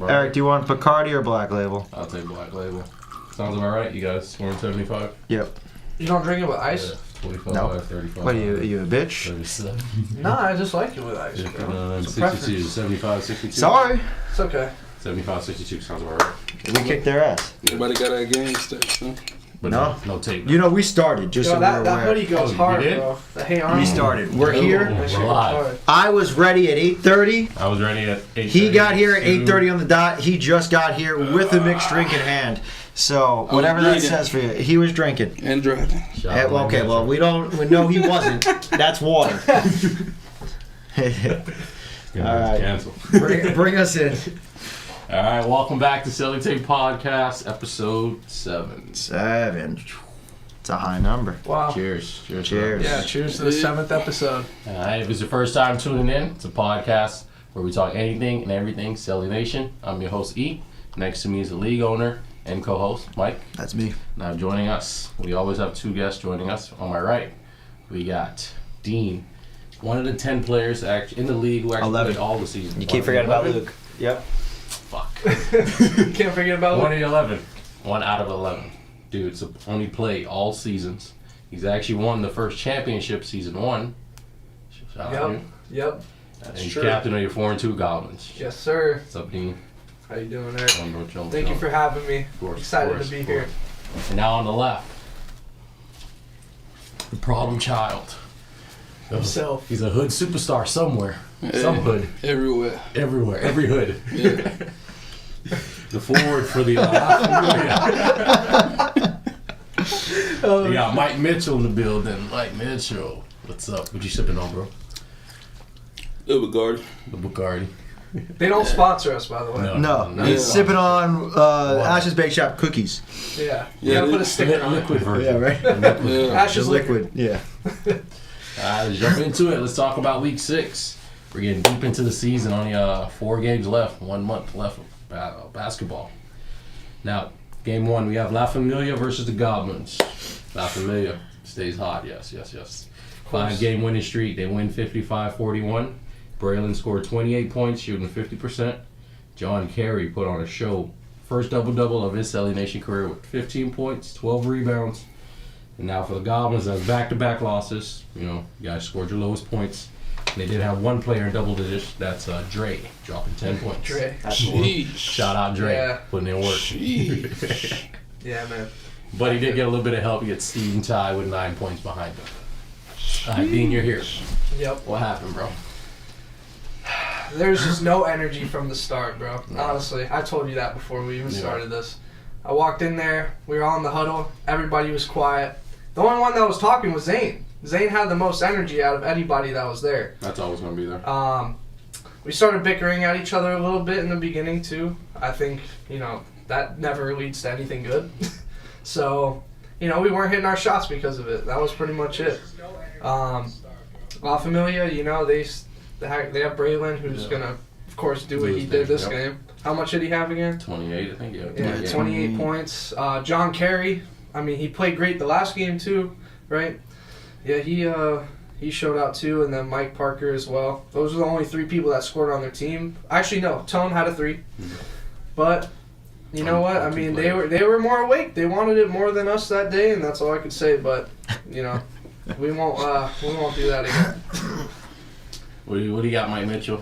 Brian. Eric, do you want Bacardi or Black Label? I'll take Black Label. Sounds about right. You guys scoring 75? Yep. You don't drink it with ice? Yeah, 25, No. 35. What are you a bitch? 37. Nah, I just like it with ice, bro. 59, It's a 62, preference. 75, 62. Sorry. It's okay. 75, 62 sounds about right. We kicked their ass. Everybody got our game stakes, huh? But No. no tape. You know, we started, just Yo, so that we're aware. hoodie goes you hard, did? bro. The Hey Arnold. We started. We're here. That shit We're goes live. hard. I was ready at 8:30. I was ready at 8:30. He got here at 8:30 on the dot. He just got here with a mixed drink in hand. So, whatever that drinking. says for you, he was drinking. And driving. Shout out Okay, to well, we know he wasn't. That's water. All right. Cancel. Bring us in. All right, welcome back to CeleTake Podcast, episode 7. 7. It's a high number. Wow. Cheers. Cheers. Yeah, cheers to the 7th episode. All right, if it's your first time tuning in, it's a podcast where we talk anything and everything Cele Nation. I'm your host, E. Next to me is the league owner and co-host, Mike. That's me. Now joining us, we always have 2 guests joining us. On my right, we got Dean, one of the 10 players in the league who actually 11. played all the season. You keep forgetting about Luke. Yep. Fuck. Can't forget about One it. in 11. 1 out of 11. Dude's only played all seasons. He's actually won the first championship, season 1. Shout out to you. Yep. And That's he's true. captain of your 4-2 Goblins. Yes, sir. What's up, Dean? How you doing, Eric? Thank Thank you for having me. Of course, Excited of course, to be of here. course. And now on the left, the problem child. Himself. He's a hood superstar somewhere. Some hood. Everywhere. Everywhere. Every hood. Yeah. The forward for the we got Mike Mitchell in the building. Mike Mitchell. What's up? What you sipping on, bro? Evergarden. The Bacardi. They don't sponsor us, by the way. No, he's Yeah. sipping on Ash's Bake Shop cookies. Yeah. You Yeah, gotta put a they- sticker on it. Liquid version. Yeah, right? Yeah. Ash's The liquor. liquid. Yeah. Let's jump into it. Let's talk about week 6. We're getting deep into the season. Only 4 games left. 1 month left of basketball. Now, game 1, we have La Familia versus the Goblins. La Familia stays hot. Yes. 5-game winning streak. They win 55-41. Braylon scored 28 points, shooting 50%. John Carey put on a show. First double-double of his Cele Nation career with 15 points, 12 rebounds. And now for the Goblins, that's back-to-back losses. You guys scored your lowest points. And they did have one player in double digits. That's Dre, dropping 10 points. Dre. Sheesh. Shout out Dre, Yeah. putting in work. Sheesh. Yeah, man. But he did get a little bit of help. He gets Steven Ty with 9 points behind him. All right, Dean, you're here. Yep. What happened, bro? There's just no energy from the start, bro. Honestly, I told you that before we even Yeah. started this. I walked in there. We were all in the huddle. Everybody was quiet. The only one that was talking was Zane. Zane had the most energy out of anybody that was there. That's always going to be there. We started bickering at each other a little bit in the beginning too. I think, that never leads to anything good. So, we weren't hitting our shots because of it. That was pretty much it. La Familia, they have Braylon, who's gonna, of course, do what he did this game. How much did he have again? 28, I think. Yeah, 28 points. John Carey, he played great the last game too, right? Yeah, he showed out too, and then Mike Parker as well. Those are the only 3 people that scored on their team. Actually, no, Tone had a 3, but you know what? They were more awake. They wanted it more than us that day, and that's all I could say. But we won't do that again. What do you got, Mike Mitchell?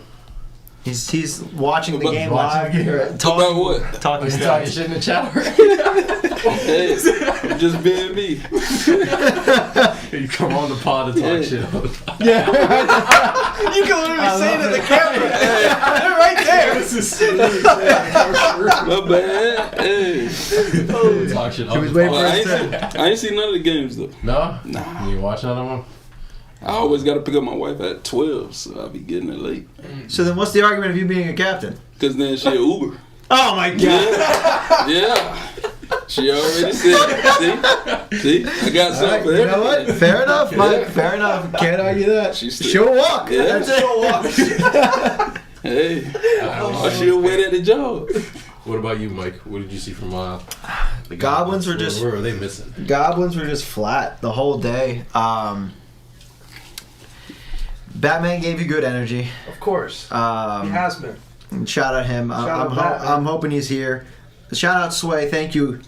He's watching the About- game watching live. About what? Talking You talking stats. shit in the chat? Hey, I'm just being me. You come on the pod to talk Yeah. shit all the time. Yeah. You can literally say it to the camera. They're right there. This is serious. Yeah, My bad. Hey. talk shit all He was the waiting Well, time. I ain't seen none of the games though. No? Nah. You watch another one? I always got to pick up my wife at 12, so I'll be getting it late. So then what's the argument of you being a captain? Cause then she Uber. Oh my god. Yeah. She already said it. See? I got All right, something. you know what? Fair enough, Mike. Fair enough. Can't argue that. She's still- She'll walk. Yeah. That's it. She'll walk. Hey. She'll wait at the job. What about you, Mike? What did you see from the Goblins were just- Where are they missing? Goblins were just flat the whole day. Batman gave you good energy. Of course, he has been. Shout out him. Shout out Bat, man. I'm hoping he's here. Shout out Sway. Thank you.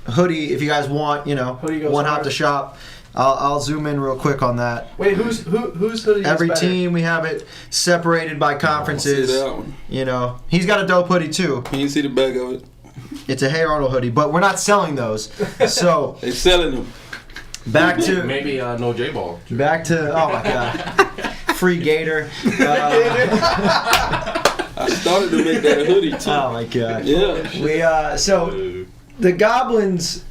Hoodie, if you guys want, Hoodie goes one hop hard. to shop. I'll zoom in real quick on that. Wait, whose hoodie is Every better? team, we have it separated by conferences. See that one. He's got a dope hoodie too. Can you see the back of it? It's a Hey Arnold hoodie, but we're not selling those. So They selling them. back to Maybe no J Ball. oh my god, free Gator. I started to make that a hoodie too. Oh my god. Yeah. We so the Goblins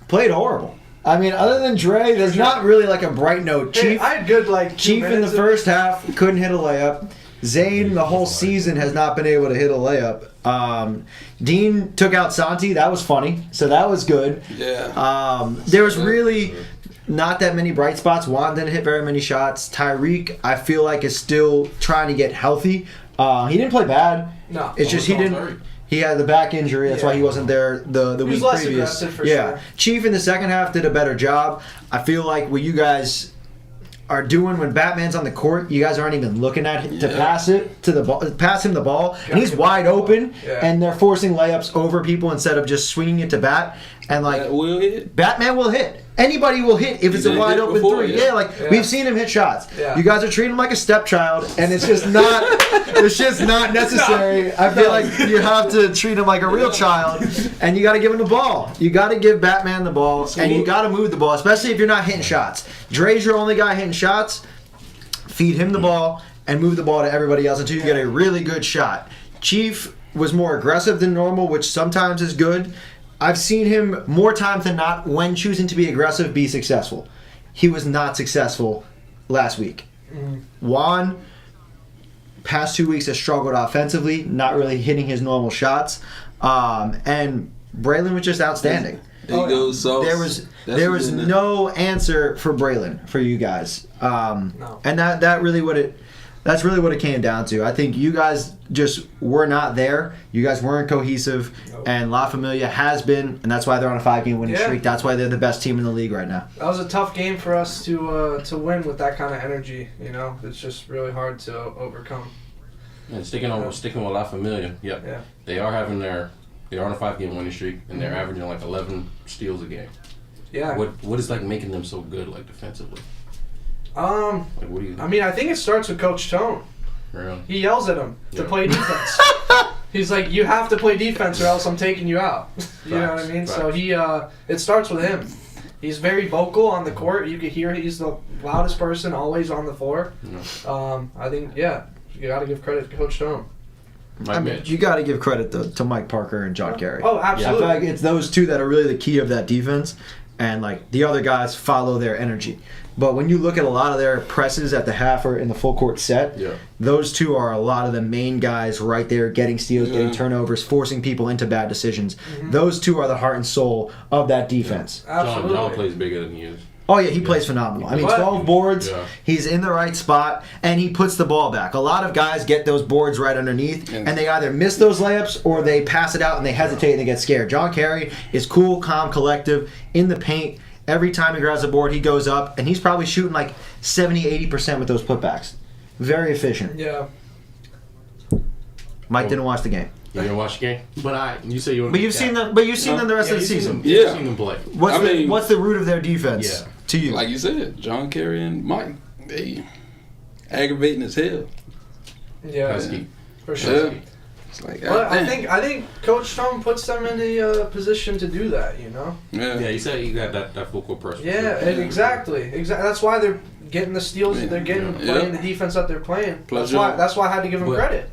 played horrible. I mean, other than Dre, there's not really like a bright note. Hey, Chief I had good like 2 Chief in the minutes of- first half couldn't hit a layup. Zane the whole season has not been able to hit a layup. Dean took out Santi. That was funny. So that was good. Yeah. There was really not that many bright spots. Juan didn't hit very many shots. Tyreek, I feel like, is still trying to get healthy. He didn't play bad. No. It's just he didn't. He had the back injury. That's why he wasn't there the He was week less previous. aggressive for yeah, sure. Chief in the second half did a better job. I feel like what you guys are doing when Batman's on the court, you guys aren't even looking at him to pass it to the ball, pass him the ball, and he's wide open, and they're forcing layups over people instead of just swinging it to Bat. And like That will hit. Batman will hit. Anybody will hit if it's a did wide hit open before, three. yeah. We've seen him hit shots. Yeah. You guys are treating him like a stepchild, and it's just not. It's just not necessary. I feel like you have to treat him like a real child, and you got to give him the ball. You got to give Batman the ball, and you got to move the ball, especially if you're not hitting shots. Dre's your only guy hitting shots. Feed him the ball and move the ball to everybody else until you get a really good shot. Chief was more aggressive than normal, which sometimes is good. I've seen him more times than not, when choosing to be aggressive, be successful. He was not successful last week. Juan, past 2 weeks, has struggled offensively, not really hitting his normal shots. And Braylon was just outstanding. There you go, Sauce. There was no answer for Braylon for you guys. No. And that's really what it came down to. I think you guys just were not there. You guys weren't cohesive, and La Familia has been, and that's why they're on a 5-game winning streak. That's why they're the best team in the league right now. That was a tough game for us to win with that kind of energy. It's just really hard to overcome. And sticking with La Familia. Yep. Yeah. They're on a 5-game winning streak, and they're averaging like 11 steals a game. Yeah. What is like making them so good, like defensively? Like, what do you? I mean, I think it starts with Coach Tone. Really? He yells at him to Yeah. play defense. He's like, "You have to play defense, or else I'm taking you out." You know what I mean? Facts. So it starts with him. He's very vocal on the court. You can hear he's the loudest person always on the floor. Yeah. I think you got to give credit to Coach Tone. You got to give credit to Mike Parker and John Kerry. Oh, I absolutely. feel like it's those two that are really the key of that defense, and like the other guys follow their energy. But when you look at a lot of their presses at the half or in the full court set, those two are a lot of the main guys right there, getting steals, getting turnovers, forcing people into bad decisions. Those two are the heart and soul of that defense. Absolutely. John plays bigger than he is. Oh yeah, he plays phenomenal. I mean, But- 12 boards, Yeah. he's in the right spot, and he puts the ball back. A lot of guys get those boards right underneath, and they either miss those layups or they pass it out and they hesitate and they get scared. John Kerry is cool, calm, collective, in the paint. Every time he grabs a board, he goes up, and he's probably shooting like 70-80% with those putbacks. Very efficient. Yeah. Mike didn't watch the game. You didn't watch the game? You say you. But you've seen them. But you've seen them the rest of the season. You've Yeah. seen them play. What's the root of their defense to you? Like you said, John Kerry and Mike, they aggravating as hell. Yeah. Pesky. For sure. Yeah. It's like, But I goddamn. think Coach Tone puts them in the position to do that. Yeah, you said you got that full court pressure. Yeah, exactly. That's why they're getting the steals. They're getting Yeah. playing the defense that they're playing. Plus That's why I had to give him But- credit.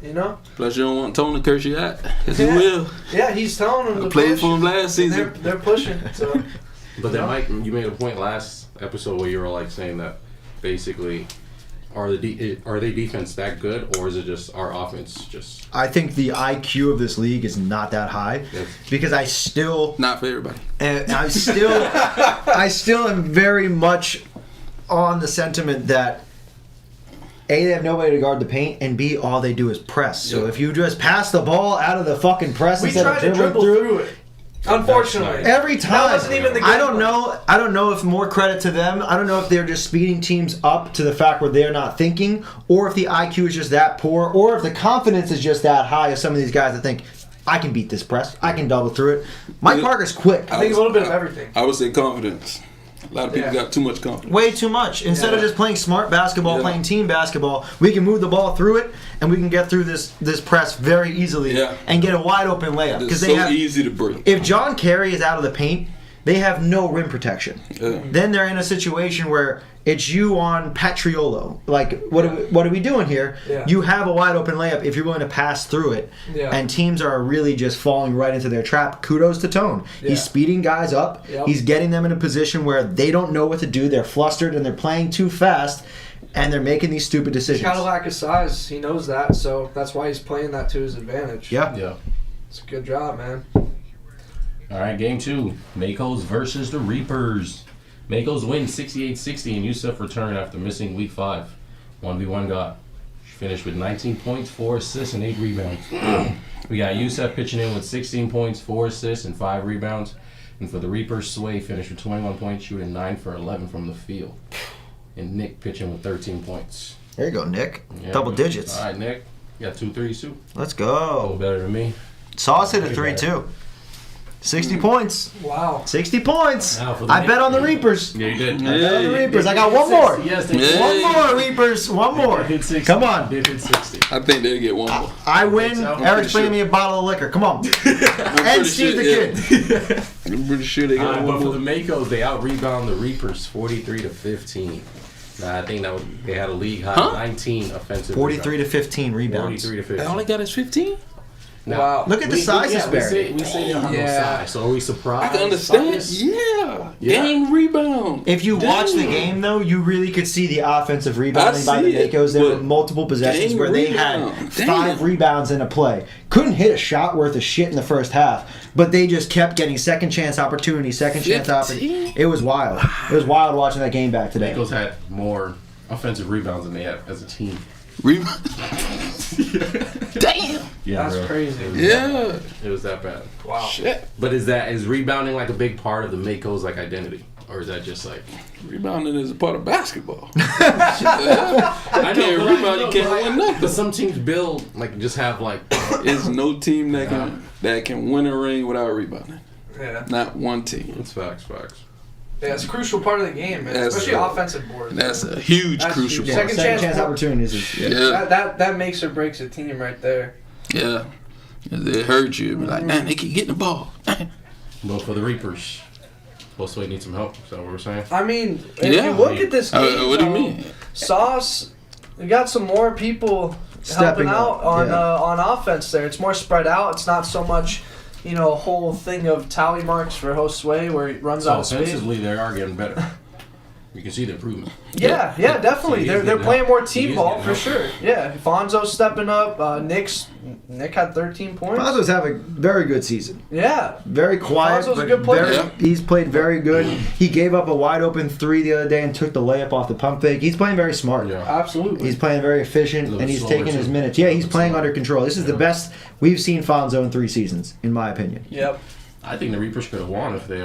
Plus, you don't want Tony to curse you out, because Yeah. he will. Yeah, he's telling them I to played push. for him last season. They're pushing. So But then, Mike, you made a point last episode where you were like saying that basically, are they defense that good, or is it just our offense just? I think the IQ of this league is not that high because I still. Not for everybody. And I still am very much on the sentiment that A, they have nobody to guard the paint, and B, all they do is press. So if you just pass the ball out of the fucking press we instead tried of to dribbling dribble through it. Unfortunately. Every time. That wasn't even the game I don't plan. know. I don't know if more credit to them. I don't know if they're just speeding teams up to the fact where they're not thinking, or if the IQ is just that poor, or if the confidence is just that high of some of these guys that think, I can beat this press. I can double through it. Mike Parker's quick. I think a little bit of everything. I would say confidence. A lot of people Yeah. got too much confidence. Way too much. Instead of Yeah. just playing smart basketball, Yeah. playing team basketball, we can move the ball through it, and we can get through this press very easily Yeah. and get a wide open layup. It's Because so they have, easy to break. if John Kerry is out of the paint, they have no rim protection. Yeah. Then they're in a situation where it's you on Patriolo. Like, what are we doing here? Yeah. You have a wide open layup if you're willing to pass through it. Yeah. And teams are really just falling right into their trap. Kudos to Tone. Yeah. He's speeding guys up. Yep. He's getting them in a position where they don't know what to do. They're flustered and they're playing too fast. And they're making these stupid decisions. Kind of lack of size. He knows that, so that's why he's playing that to his advantage. Yeah. Yeah. It's a good job, man. All right, game 2. Makos versus the Reapers. Makos win 68-60, and Yusuf returned after missing week 5. 1v1 got finished with 19 points, 4 assists, and 8 rebounds. We got Yusuf pitching in with 16 points, 4 assists, and 5 rebounds. And for the Reapers, Sway finished with 21 points, shooting 9 for 11 from the field. And Nick pitching with 13 points. There you go, Nick. Yeah, Double man. digits. All right, Nick. You got 2 threes, too. Let's A little go. better than me. Sauce hit a Way 3 better. too. 60 points. Wow. 60 points. Now for the I bet on the Reapers. Yeah, you did. I bet on the Hey. Reapers. I got one more. Yes, they Yeah. did. One more, Reapers. One more. They did 60. Come on. They did 60. I think they'll get one more. I win. so. Eric's pretty bringing sure. me a bottle of liquor. Come on. I'm And pretty Steve sure, the yeah. Kid. I'm pretty sure they got But one for more. the Makos, they out-rebound the Reapers 43-15. Nah, I think they had a league high Huh? 19 offensive 43 to 15 rebounds. 43 to 15. They only got us 15? Now, Wow. Look at the size disparity. We say they don't have no Yeah. size, so are we surprised? I can understand. by this? Yeah. Yeah. Game rebound. If you watch the Damn. game, though, you really could see the offensive rebounding I by the see it, Makos. There were but multiple possessions game where they rebound. had Damn. 5 rebounds in a play. Couldn't hit a shot worth of shit in the first half, but they just kept getting second chance opportunity, second chance 15? opportunity. It was wild. It was wild watching that game back today. Makos had more offensive rebounds than they have as a team. Rebound. Damn. Yeah, That's bro. crazy. Yeah. It was that bad. Wow. Shit. But is rebounding like a big part of the Makos like identity, or is that just like? Rebounding is a part of basketball. I can't but rebound, you can't win nothing. But some teams build like just have like. There's no team that can win a ring without rebounding. Yeah. Not one team. It's facts. Yeah, it's a crucial part of the game, man. That's Especially right. offensive boards. That's a huge That's crucial huge. part. Second Second chance chance opportunities. Is, yeah. Yeah. That makes or breaks a team right there. Yeah. It hurt you. Be like, man, they keep getting the ball. But for the Reapers, Bosway needs some help. Is that what we're saying? I mean, if Yeah. you look at this game, What do you though, mean? Sauce, we got some more people Stepping helping out up, on yeah. on offense there. It's more spread out. It's not so much, a whole thing of tally marks for Josue where he runs So out of space. offensively, they are getting better. You can see the improvement. Yeah, definitely. He is They're getting playing help. more He team is ball getting for help. sure. Yeah, Fonzo's stepping up. Nick had 13 points. Fonzo's having a very good season. Yeah, Very quiet, Fonzo's a but good player. Yeah. he's played very good. He gave up a wide open 3 the other day and took the layup off the pump fake. He's playing very smart. Yeah. absolutely. He's playing very efficient, little and he's slower, taking his too. minutes. Yeah, he's Little playing slower. under control. This is the Yeah. best we've seen Fonzo in 3 seasons, in my opinion. Yep. I think the Reapers could have won if they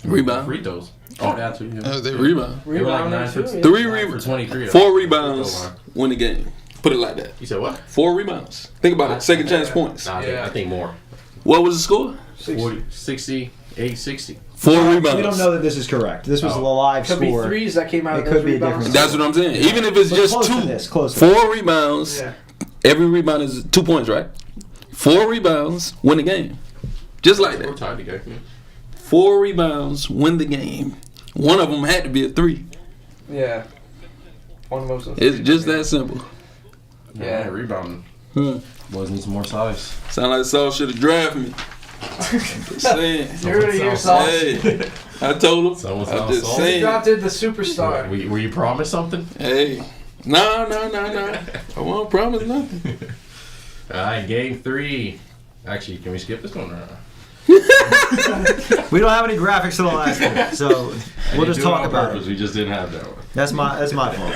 Rebound. free throws. Oh, that too. Yeah. They rebound. They were like Rebounding 9 for, too, yeah. 3 9 rebounds. for 23. 4 rebounds. Win the game. Put it like that. You said what? 4 rebounds. Think about it. Second chance points. Nah, Yeah. I think more. What was the score? 40, 60, 860. 4 We rebounds. don't know that this is correct. This was Oh. the live Could score. be threes that came out It of could those be a rebounds. different- That's what I'm saying. Even if it's But just close to 2. this, close to 4 rebounds. Yeah. Every rebound is 2 points, right? 4 rebounds, win the game. Just like We're that. tied together. 4 rebounds, win the game. One of them had to be a 3. Yeah. One of those. It's just that simple. Yeah. Rebounding. Hmm. Boys need some more size. Sound like Saul should have drafted me. Just saying. You heard it yourself. Hey, I told him. Someone I'm sounds just Saul. saying. Drafted the superstar. Were you promised something? Hey, no. I won't promise nothing. All right, game 3. Actually, can we skip this one? Or? We don't have any graphics to the last one, so we'll just talk about it. We just didn't have that one. That's my fault.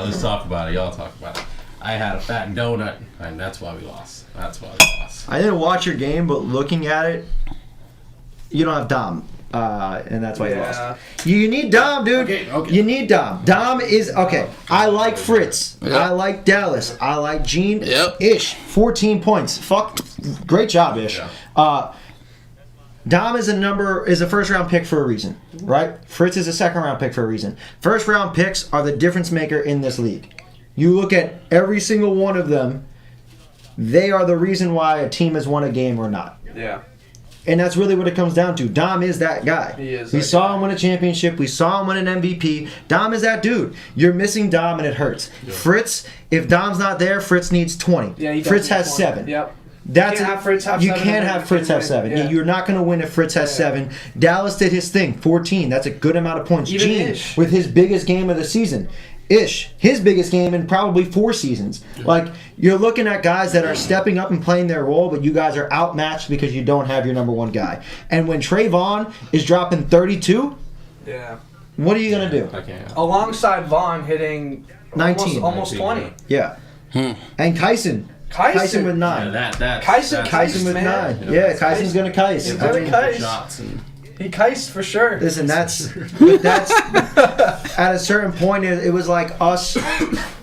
Let's talk about it. Y'all talk about it. I had a fat donut, and that's why we lost. I didn't watch your game, but looking at it, you don't have Dom. And that's why you Yeah. lost. You need Dom, dude. Okay. You need Dom. Dom is okay. I like Fritz. Yep. I like Dallas. I like Gene. Yep. Ish. 14 points. Fuck. Great job, Ish. Yeah. Dom is a first round pick for a reason, right? Fritz is a second round pick for a reason. First round picks are the difference maker in this league. You look at every single one of them. They are the reason why a team has won a game or not. Yeah. And that's really what it comes down to. Dom is that guy. He is We that saw guy. him win a championship. We saw him win an MVP. Dom is that dude. You're missing Dom and it hurts. Fritz, if Dom's not there, Fritz needs 20. Yeah, he does Fritz need has 20. 7. Yep. That's Can't have Fritz have you 7 can't and have then Fritz have win. 7. Yeah. You're not going to win if Fritz has 7. Dallas did his thing, 14. That's a good amount of points. Even Gene Ish. with his biggest game of the season. Ish, his biggest game in probably 4 seasons. Like, you're looking at guys that are stepping up and playing their role, but you guys are outmatched because you don't have your number one guy. And when Trayvon is dropping 32, Yeah. what are you going to do? I can't. Alongside Vaughn hitting 19. almost 19, 20. Yeah. And Kyson. Kyson with 9. Yeah, that. Kyson- Kyson with man. 9. Yeah, Kyson's going to Kais. He's I gonna mean, Kais. Shots and He kiced for sure. Listen, that's at a certain point. It was like us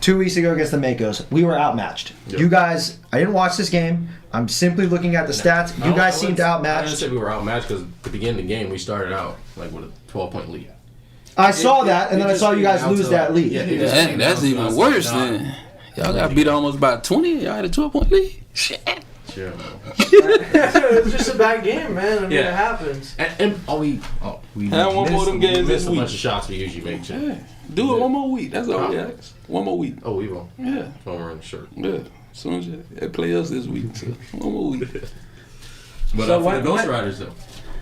2 weeks ago against the Makos. We were outmatched. Yep. You guys, I didn't watch this game. I'm simply looking at the stats. You guys seemed I didn't outmatched. say we were outmatched because at the beginning of the game we started out like with a 12-point lead. I saw that, and it then I just saw you came guys down lose to, that like, lead. yeah, it just Dang, came that's down to even us, worse like, then. Y'all got beat almost by 20. Y'all had a 12-point lead. Shit. Yeah. It's just a bad game, man. I mean, Yeah. it happens. And we Have one more of them games we this missed a week. bunch of shots we usually make. Too. Yeah. Do it one more week. That's all we ask. One more week. Oh, we will. Yeah. When we're in the shirt. Yeah. As soon as they play us this week. So one more week. But So for when- the Ghost when- Riders though,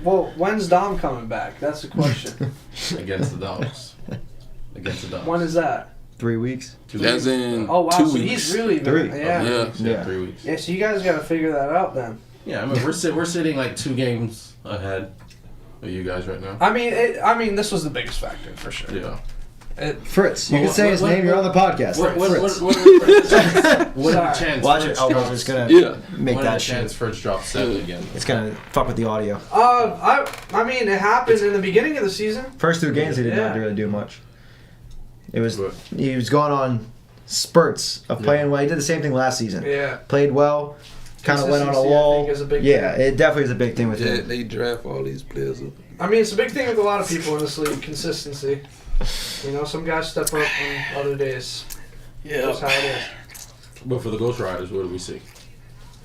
Well, when's Dom coming back? That's the question. against the Dogs. Against the Dogs. When is that? 3 weeks. That's in Oh, wow. 2 So weeks. he's really been, 3. Yeah. Yeah. Yeah. 3 weeks. Yeah, so you guys got to figure that out then. Yeah, I mean we're sitting like 2 games ahead of you guys right now. I mean, this was the biggest factor for sure. Yeah. Fritz. You Well, can say what- his what- name. You're on the podcast. What Fritz. are the Sorry. chance? Watch it. Fritz Elbows drops- is gonna Yeah. make what are the that chance shit. Fritz drops 7 again? It's gonna fuck with the audio. I mean, it happened in the beginning of the season. First 2 games, he did not Yeah. really do much. It was But- he was going on spurts of playing well. He did the same thing last season. Yeah. Played well, kind of went on a Consistency, I lull. think, is a big Yeah, thing. it definitely is a big thing with Yeah, him. they draft all these players up. I mean, it's a big thing with a lot of people in this league. Consistency. You know, some guys step up on other days. That's how it is. But for the Ghost Riders, what do we see?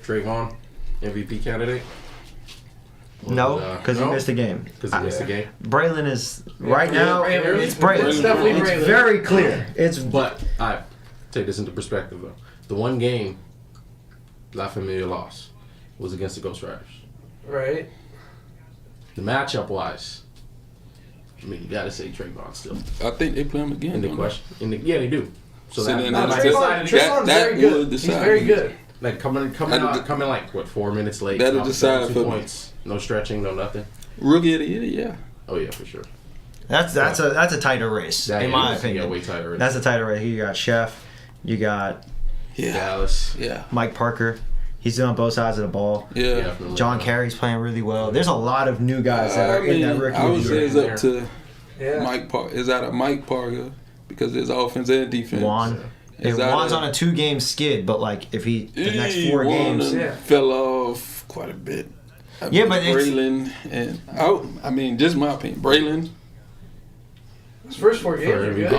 Trayvon, MVP candidate? No, because he missed a game. Because he missed the game. Braylon is right now. Braylon. It's Braylon. It's definitely It's Braylon. very clear. It's But I take this into perspective though. The one game La Familia lost was against the Ghost Riders. Right. The matchup wise, I mean you gotta say Trayvon still I think they play him again. in the don't question. Yeah, they do. So So then No, that's Trayvon's that very would good. He's decide. very good. like coming like what 4 minutes late. That'll dropping decide 2 for me. points. No stretching, no nothing. Rookie of the year, yeah. Oh yeah, for sure. that's a tighter race in my opinion. Yeah, way tighter. That's a tighter race. You got Chef, you got Yeah. Dallas. Yeah. Mike Parker. He's doing both sides of the ball. Yeah. John Carey's playing really well. There's a lot of new guys that are in that rookie. I would say it's year. up to Yeah. Mike Parker. Is that a Mike Parker? Because there's offense and defense. Juan. Is that Juan's a- on a 2-game skid, but like if he the next 4 Juan games, Yeah. fell off quite a bit. Yeah, but it's- Braylon and I mean, just my opinion. Braylon, His first 4 games are good.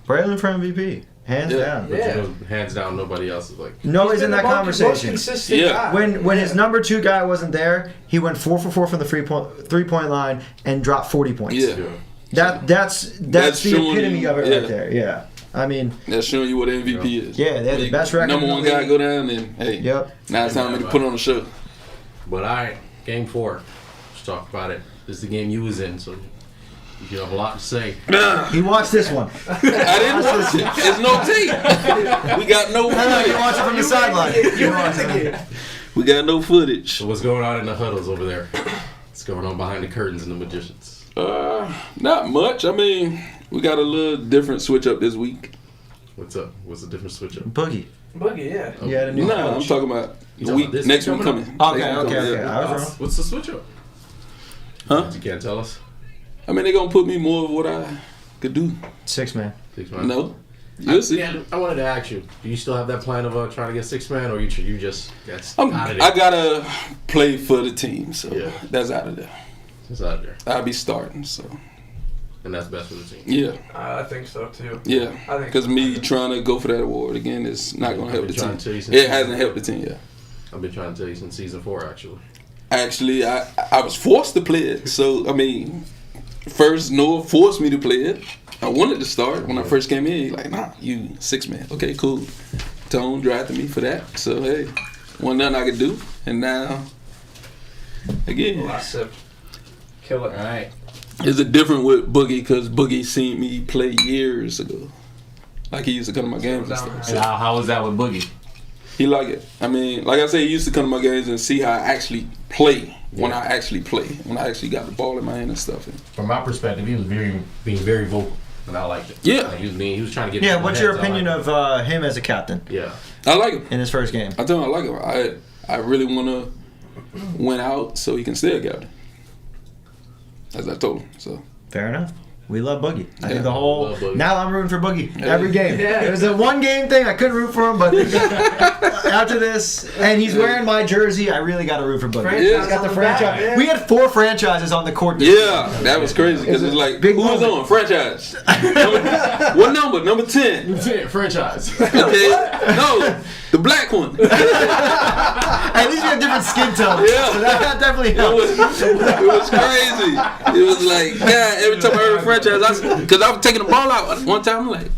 Braylon for MVP, hands Yeah. down. But Yeah. you know, hands down, nobody else is like. Nobody's He's in been that the most conversation. consistent Yeah. guy. When his number 2 guy wasn't there, he went 4 for 4 from the 3-point line and dropped 40 points. Yeah. That's That's the showing epitome you- of it yeah. right there. Yeah, I mean, That's showing you what MVP is. yeah, they're the best record. Number in the one guy league. go down, and hey, Yep. now it's time for me to put on the show. But all right, game 4. Let's talk about it. This is the game you was in, so you have a lot to say. He watched this one. I didn't watch it. There's no tape. We got no No, you footage. watched it from the sideline. You were in the game. We got no footage. So what's going on in the huddles over there? What's going on behind the curtains and the magicians? Not much. I mean, we got a little different switch up this week. What's up? What's the different switch up? Boogie. Boogie, yeah. You had a new Nah, I'm coach. talking about You the talking week about this next week week coming coming. Okay, Next week okay, coming, okay. yeah. I was wrong. What's the switch up? Huh? You can't tell us. I mean, they're gonna put me more of what I could do. 6-man. 6 man. No, you'll see. Yeah, I wanted to ask you. Do you still have that plan of trying to get 6 man, or you just that's I out of there? gotta play for the team, so Yeah. that's out of there. It's out there, I'll be starting, so and that's best for the team. yeah, I think so too. yeah. I think Because me trying to go for that award again is not gonna help the Trying team. to tell you since It hasn't helped the team yet. I've been trying to tell you since season 4, actually. Actually, I was forced to play it. So I mean, first Noah forced me to play it. I wanted to start when I first came in. He's like, nah, you 6 man. Okay, cool. Tone drafted me for that. So hey, wasn't nothing I could do. And now, again, Last sip. Kill it. All right. it's a different with Boogie because Boogie seen me play years ago. Like he used to come to my games and stuff. And So how was that with Boogie? he like it. I mean, like I say, he used to come to my games and see how I actually play. When I actually play, when I actually got the ball in my hand and stuff. From my perspective, he was being very vocal, and I liked it. Yeah. Like, he was trying to get. Yeah, people's what's your heads. I opinion liked of him as a captain it. Yeah. I like him. in his first game? I tell him I like him. I really want to win out so he can stay a captain. As I told him. So Fair enough. We love Boogie. I Yeah, think the whole. love Boogie. Now I'm rooting for Boogie every game. Yeah. It was a one game thing. I couldn't root for him, but after this, and he's wearing my jersey, I really got to root for Boogie. Franchise Yeah. He's got on the the franchise. back, man. We had 4 franchises on the court. This yeah, that was crazy because it's like Big who was moment. on franchise? What number? Number 10. That's it, franchise. Okay, no, the black one. At least we have different skin tones. Yeah. So that definitely It helps. was crazy. It was like, God, every time I heard franchise, because I was taking the ball out one time, I'm like,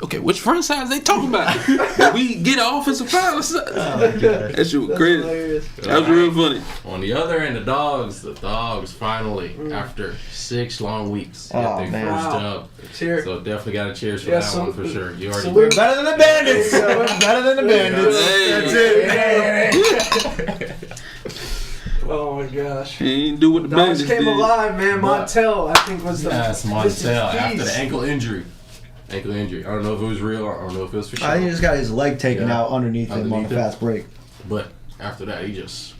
okay, which franchise they talking about? Did we get an offensive foul or something? Oh, my God. That shit was crazy. Hilarious. That was real funny. On the other end, the dogs finally, after 6 long weeks, Oh, get their man. first Wow. dub. Cheers. So definitely got a cheers for Yeah, that so- one for sure. You already. so We're better than the Bandits. We're better than the Bandits. Hey. That's it. Oh my gosh. He ain't do what the Dogs Bandits came did. alive, man. But- Montel, I think, was the. That's missing Montel after piece. the ankle injury. Ankle injury. I don't know if it was real or I don't know if it was for sure. I think he just got his leg taken Yeah. out underneath him on Underneath the it. fast break. But after that, he just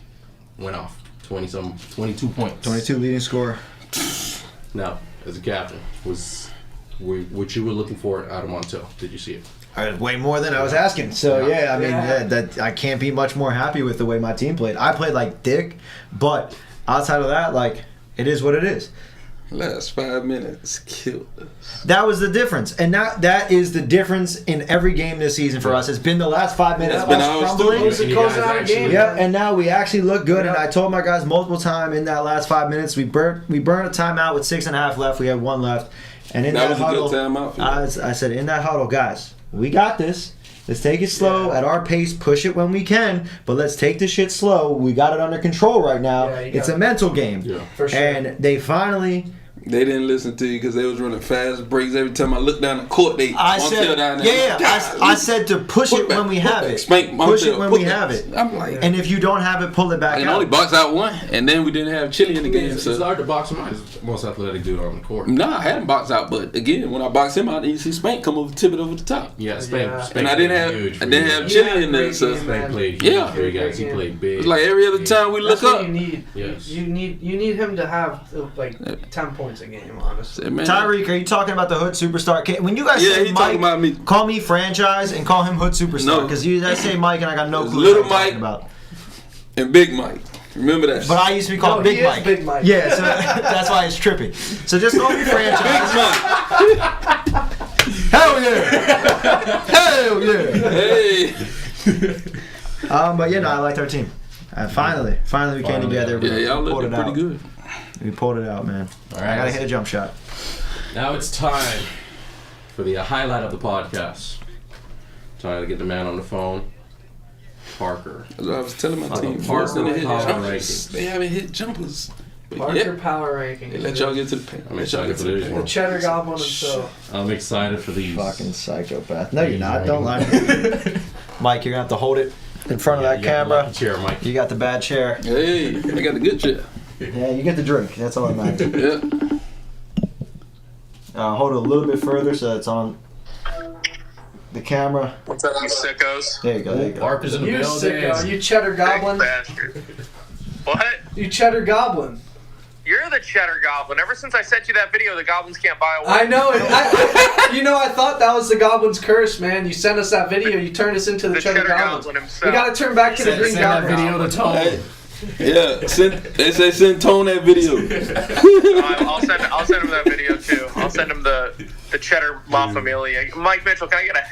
went off 22 points. 22 leading scorer. Now, as a captain, was what you were looking for out of Montel? Did you see it? Way more than I was asking. So yeah, I mean, Yeah. that I can't be much more happy with the way my team played. I played like dick, but outside of that, like it is what it is. Last 5 minutes killed us. That was the difference, and that is the difference in every game this season for us. It's been the last 5 minutes. It's been us ours too. crumbling. Close And you close guys out a actually- game. Yep, and now we actually look good. And Yeah. I told my guys multiple times in that last 5 minutes, we burned a timeout with 6.5 left. We had 1 left, and in That that, was a huddle, good timeout for you. I said in that huddle, guys, we got this. Let's take it slow Yeah. at our pace. Push it when we can, but let's take this shit slow. We got it under control right now. Yeah, you It's got a it. mental game, Yeah. For sure. and they finally. They didn't listen to you because they was running fast breaks. Every time I looked down the court, they I Montel said, down there. yeah, I said to push Put it back, when we put have back. it. Spank Push Montel, it when put we back. have it. I'm like, And if you don't have it, pull it I back can out. only box out one, and then we didn't have Chili in the game. It's So hard to box him out. He's the most athletic dude on the court. nah, I had him box out, but again, when I boxed him out, you see Spank come over, tip it over the top, Yeah, Spank. Yeah. Spank and I didn't have, played huge for I didn't you have guys. Chili Yeah, in there. great So game, Spank man. played Yeah. huge for you guys. He played big. it's like every other time we That's look what up. you need. Yes. You need him to have like 10 points a game, honestly. Say, man, Tyreek, are you talking about the hood superstar? When you guys Yeah, say he Mike, talking about me. call me franchise and call him hood superstar. No. Because you guys say Mike and I got no It's clue Little what you're talking Mike. about. And Big Mike, remember that? But I used to be called No, Big he is Mike. Big Mike. Yeah, so that's why it's trippy. So just call me Big franchise. Mike. Hell yeah! Hell yeah! Hey. But yeah, no, I liked our team. Finally we came Finally, together. Yeah, y'all pulled looking it pretty out. good. We pulled it out, man. All I gotta right. hit a jump shot. Now it's time for the highlight of the podcast. Time to get the man on the phone. Parker. That's what I was telling my Fucking team. Parker First, they hit power jumpers. rankings. They haven't hit jumpers. But Parker yeah, power ranking. they let y'all get to the paint. I'm Let y'all excited get for to the this The one. cheddar goblin himself. I'm excited for these. Fucking psychopath. No, you're not. Don't lie. Mike, you're gonna have to hold it in front of that You got the camera. lucky chair, Mike. You got the bad chair. Hey, I got the good chair. Yeah, you get the drink. That's all that matters. Yeah. Hold it a little bit further so it's on the camera. What's up, you sickos? There you go. There you go. Parker's in the You building. sicko. You cheddar Big goblin. bastard. What? You cheddar goblin. You're the cheddar goblin. Ever since I sent you that video, the goblins can't buy a win. I know it. I thought that was the goblin's curse, man. You sent us that video. You turned us into the cheddar goblin himself. We got to turn back to the green Send that goblin. video to Tone. Hey, yeah, they say send Tone that video. I'll send him that video too. I'll send him the cheddar La Familia. Mike Mitchell, can I get a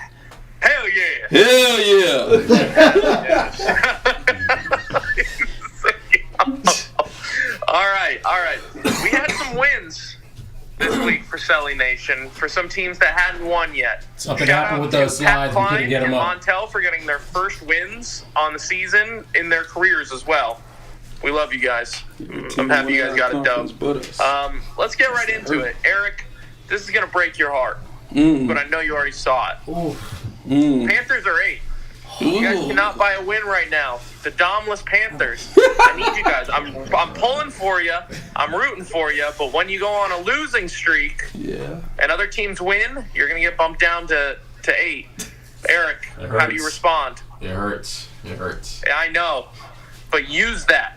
hell yeah? Hell yeah. All right. We had some wins this week for Selly Nation for some teams that hadn't won yet. Something Shout happened out with to those Pat slides. We Klein couldn't get them and up. Montel for getting their first wins on the season in their careers as well. We love you guys. I'm happy you guys got it done. Let's get right into it. Eric, this is going to break your heart, but I know you already saw it. Panthers are 8. You guys cannot buy a win right now. The Domless Panthers. I need you guys. I'm pulling for you. I'm rooting for you. But when you go on a losing streak and other teams win, you're going to get bumped down to 8. Eric, how do you respond? It hurts. It hurts. Yeah, I know. But use that.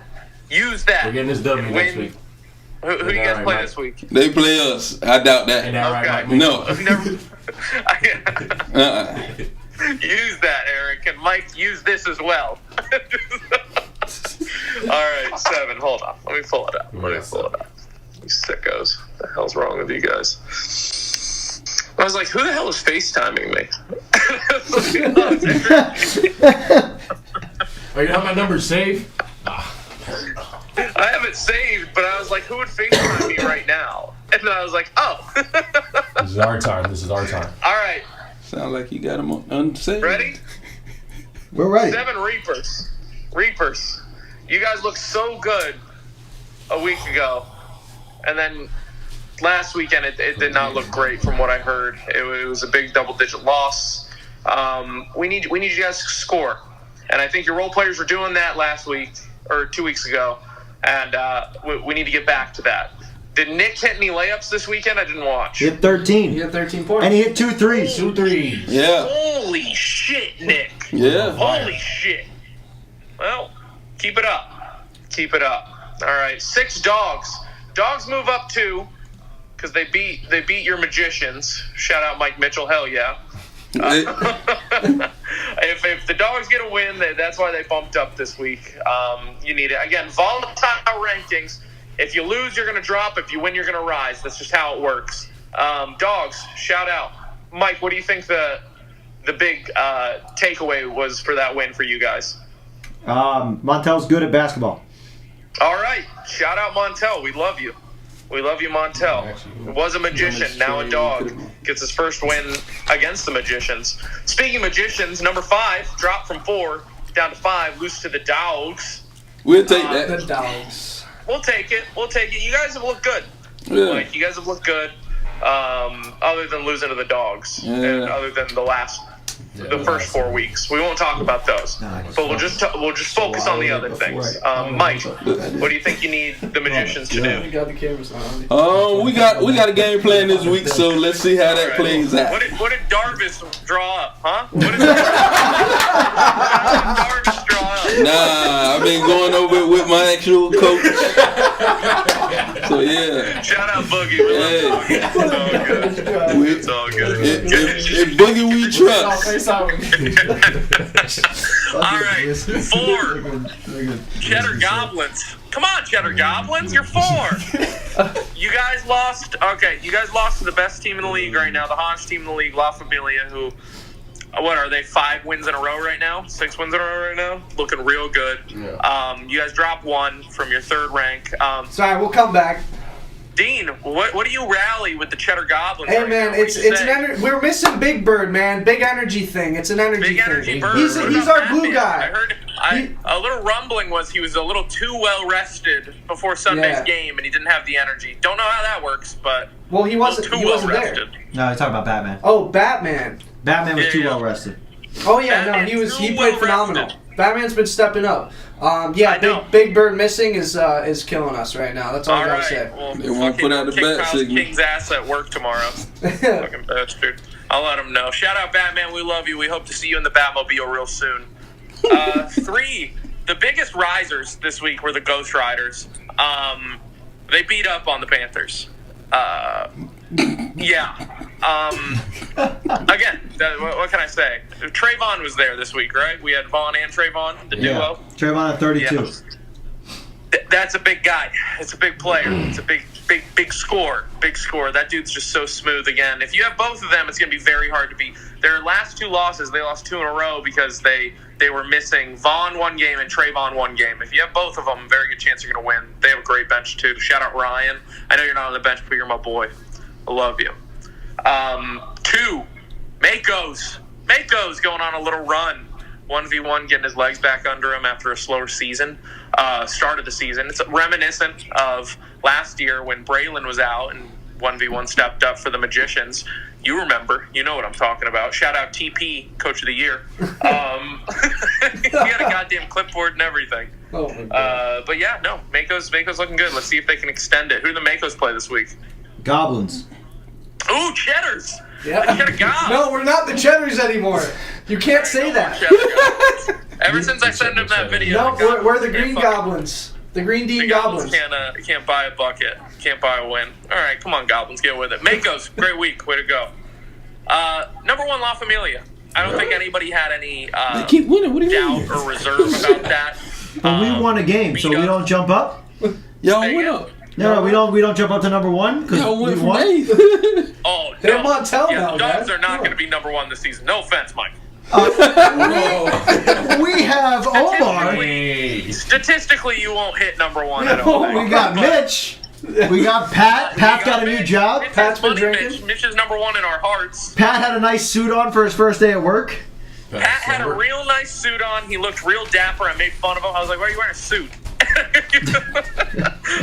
Use that. We're getting this W next week. Who do you guys play this week? They play us. I doubt that. Ain't that right, Okay. Mike? No. Use that, Eric. And Mike, use this as well. All right, 7. Hold on. Let me pull it up. You sickos. What the hell's wrong with you guys? I was like, who the hell is FaceTiming me? Oh, you have my number saved? I have it saved, but I was like, who would FaceTime me right now? And then I was like, oh. This is our time. All right. Sound like you got them unsaved. Ready? We're ready. 7 Reapers. You guys looked so good a week ago. And then last weekend, it did not look great from what I heard. It was a big double-digit loss. We need you guys to score. And I think your role players were doing that last week, or 2 weeks ago. And we need to get back to that. Did Nick hit any layups this weekend? I didn't watch. He hit 13. He had 13 points. And he hit 2 threes. 2 threes. Yeah. Holy shit, Nick. Yeah. Holy shit. Well, keep it up. All right, 6 Dogs. Dogs move up 2 because they beat your Magicians. Shout out Mike Mitchell. Hell yeah. If the Dogs get a win, that's why they bumped up this week. You need it. Again, volatile rankings. If you lose, you're going to drop. If you win, you're going to rise. That's just how it works. Dogs, shout out. Mike, what do you think the big takeaway was for that win for you guys? Montel's good at basketball. All right. Shout out Montel. We love you. We love you, Montel. Was a magician, now a dog. Gets his first win against the Magicians. Speaking of Magicians, number 5 dropped from 4 down to 5, loose to the Dogs. We'll take that. The Dogs. We'll take it. You guys have looked good. Yeah. Like, you guys have looked good. Other than losing to the Dogs, and other than the first 4 weeks, we won't talk about those. But we'll just focus on the other things. Mike, what do you think you need the Magicians to do? We got the cameras on. We got a game plan this week, so let's see how that plays out. What did Darvis draw up, huh? What did Darvis draw up? Nah, I've been going over it with my actual coach. So yeah. Shout out Boogie. We love Boogie. It's all good. If Boogie we trust. All right, 4 Cheddar Goblins. Come on, Cheddar Goblins, you're 4. You guys lost. Okay, you guys lost to the best team in the league right now, the hottest team in the league, La Familia, who. What are they? 5 wins in a row right now? 6 wins in a row right now? Looking real good. Yeah. You guys dropped 1 from your 3rd rank. Sorry, we'll come back. Dean, what do you rally with the Cheddar Goblins? Hey right man, now? it's an we're missing Big Bird, man. Big energy thing. It's an energy Big thing. energy bird. He's What our about glue Batman? guy. I heard a little rumbling was he was a little too well rested before Sunday's game, and he didn't have the energy. Don't know how that works, but Well, he wasn't too he well wasn't rested. there. No, he's talking about Batman. Oh, Batman. Batman was Yeah, too yeah. well rested. Oh yeah, Batman he too played well phenomenal. rested. Batman's been stepping up. I know. Big Bird missing is killing us right now. That's all I All gotta right, say. well, They won't fucking put out the kick bat Kyle's signal. King's ass at work tomorrow. Fucking bastard. I'll let him know. Shout out Batman. We love you. We hope to see you in the Batmobile real soon. 3. The biggest risers this week were the Ghost Riders. They beat up on the Panthers. Yeah. Again, what can I say? Trayvon was there this week, right? We had Vaughn and Trayvon, the duo. Trayvon at 32. Yeah. That's a big guy. It's a big player. It's a big score. Big score. That dude's just so smooth again. If you have both of them, it's going to be very hard to beat. Their last 2 losses, they lost 2 in a row because they were missing Vaughn 1 game and Trayvon 1 game. If you have both of them, very good chance you're going to win. They have a great bench, too. Shout out Ryan. I know you're not on the bench, but you're my boy. I love you. 2, Mako's. Mako's going on a little run. 1v1, getting his legs back under him after a slower season. Start of the season. It's reminiscent of last year when Braylon was out and 1v1 stepped up for the Magicians. You remember. You know what I'm talking about. Shout out TP, Coach of the Year. He had a goddamn clipboard and everything. Oh my God. But yeah, no. Mako's looking good. Let's see if they can extend it. Who do the Makos play this week? Goblins. Ooh, Cheddars. Yeah. Cheddar Gob. No, we're not the Cheddars anymore. You can't say that. Ever since I sent him that video. No, we're the Green Goblins. The Green Dean Goblins. Can't buy a bucket. Can't buy a win. All right, come on, Goblins, get with it. Makos, great week. Way to go. Number 1, La Familia. I don't think anybody had any They keep winning. What do you doubt mean? or reserve about that. But we won a game, so we don't jump up? Y'all Say went again? up. No, we don't jump up to number 1 because Y'all we went from won. 8th. Oh, They're no. Montel Yeah, now, the Dogs guys. are not going to be number 1 this season. No offense, Mike. We have Omar. Statistically, you won't hit number 1 at all. We got Mitch. We got Pat. Pat's got a new job. Mitch Pat's is been funny, drinking. Mitch is number 1 in our hearts. Pat had a nice suit on for his first day at work. Pat had a real nice suit on. He looked real dapper. I made fun of him. I was like, why are you wearing a suit?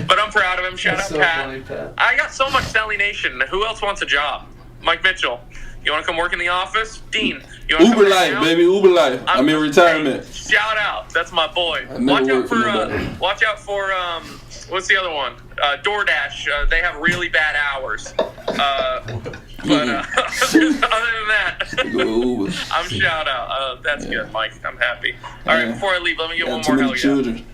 But I'm proud of him. Shout That's out so Pat. funny, Pat. I got so much Sally Nation. Who else wants a job? Mike Mitchell. You want to come work in the office? Dean. You want to Uber come life, hang out? baby. Uber life. I'm in retirement. Hey, shout out. That's my boy. I never Watch out worked for for nobody. what's the other one? DoorDash. They have really bad hours. Other than that, Go Uber. I'm shout out. That's good, Mike. I'm happy. All right, Yeah. before I leave, let me get Got one too more many hell yeah. children.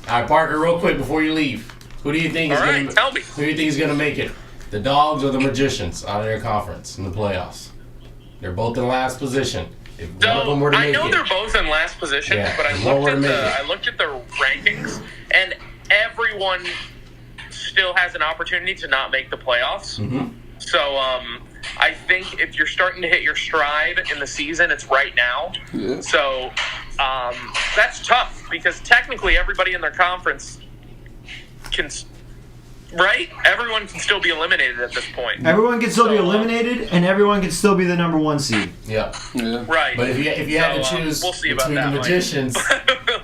All right, Parker, real quick before you leave, who do you think All is right, going? tell me. Who do you think is going to make it? The Dogs or the Magicians out of their conference in the playoffs? They're both in last position. If one of them were to I make know it, they're both in last position, Yeah, but I one were to make it. I looked at the rankings, and everyone still has an opportunity to not make the playoffs. Mm-hmm. So I think if you're starting to hit your stride in the season, it's right now. Yeah. So that's tough because technically everybody in their conference can. Right? Everyone can still be eliminated at this point. Everyone can still be So, eliminated, and everyone can still be the number 1 seed. Yeah. Yeah. Right. But if you had to choose we'll see about between that, the Mike. Magicians,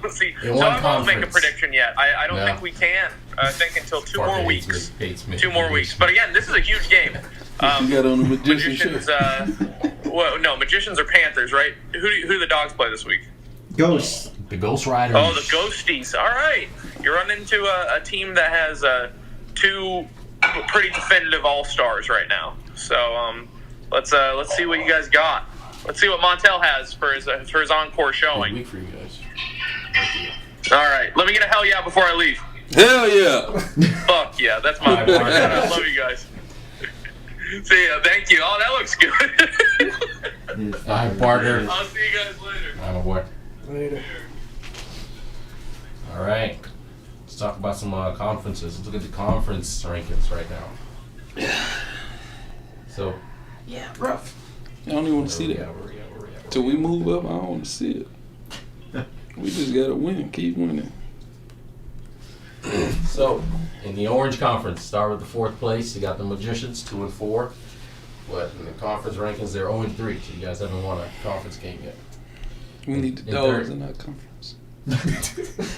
We'll see. In So one I won't make a conference. prediction yet. I don't No. think we can. I think until 2 Parker more hates weeks. me, hates me. 2 more weeks. But again, this is a huge game. You got on the magician Magicians. shirt. Well, no, Magicians are Panthers, right? Who do the Dogs play this week? Ghosts. The Ghost Riders. Oh, the Ghosties. All right, you're running into a team that has 2 pretty definitive all-stars right now. So let's see what you guys got. Let's see what Montel has for his encore Big showing. week for you guys. All right, let me get a hell yeah before I leave. Hell yeah. Fuck yeah, that's my part. I love you guys. See ya, thank you. Oh, that looks good. All right, Parker. I'll see you guys later. I'm aware. Later. All right. Let's talk about some conferences. Let's look at the conference rankings right now. So, Yeah, rough. I don't even want to see that. where we at? Till we move up, I don't want to see it. We just got to win. Keep winning. So, in the Orange Conference, start with the 4th place. You got the Magicians, 2-4. But in the conference rankings, they're 0-3. So you guys haven't won a conference game yet. We need the In Dogs third. in our conference.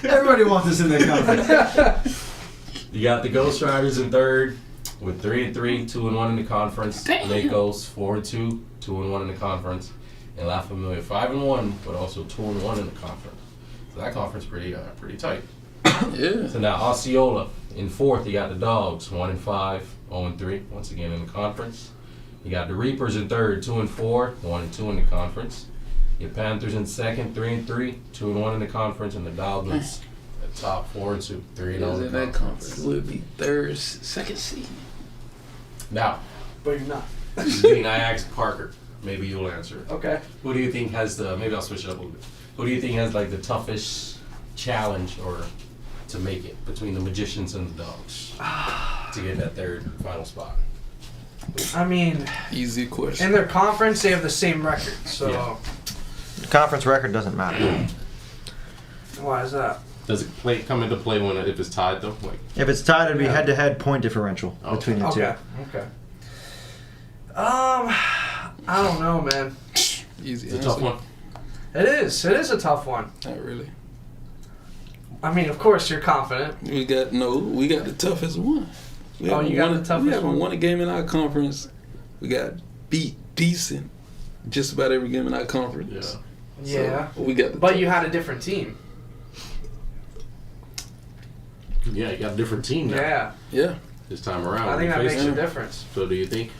Everybody wants us in their conference. You got the Ghost Riders in 3rd with 3-3, 2-1 in the conference. Makos 4-2, 2-1 in the conference. And La Familia 5-1, but also 2-1 in the conference. So that conference pretty tight. Yeah. So now Osceola in 4th, you got the Dogs 1-5, 0-3, once again in the conference. You got the Reapers in 3rd, 2-4, 1-2 in the conference. Your Panthers in 2nd, 3-3, 2-1 in the conference, and the Goblins at top 4 and 2, 3 and in that conference would be second seed. Now, But you're not. being I asked Parker, maybe you'll answer it. Okay. Who do you think has the? Maybe I'll switch it up a little bit. Who do you think has like the toughest challenge or to make it between the Magicians and the Dogs to get that third final spot? I mean, Easy question. in their conference, they have the same record. So Yeah. The conference record doesn't matter. why is that? Does it come into play when if it's tied though? Like, If it's tied, it'd be Yeah. head-to-head point differential between the Okay. Okay. I don't know, man. Easy. it's a tough one. It is. It is a tough one. Not really. I mean, of course, you're confident. We got the toughest one. We Oh, haven't you got won the a- toughest We haven't one? won a game in our conference. We got beat decent just about every game in our conference. Yeah. Yeah. So, we got the But you had a different team. Yeah, you got a different team now Yeah. Yeah. this time around. I think that You makes face a them. difference. So do you think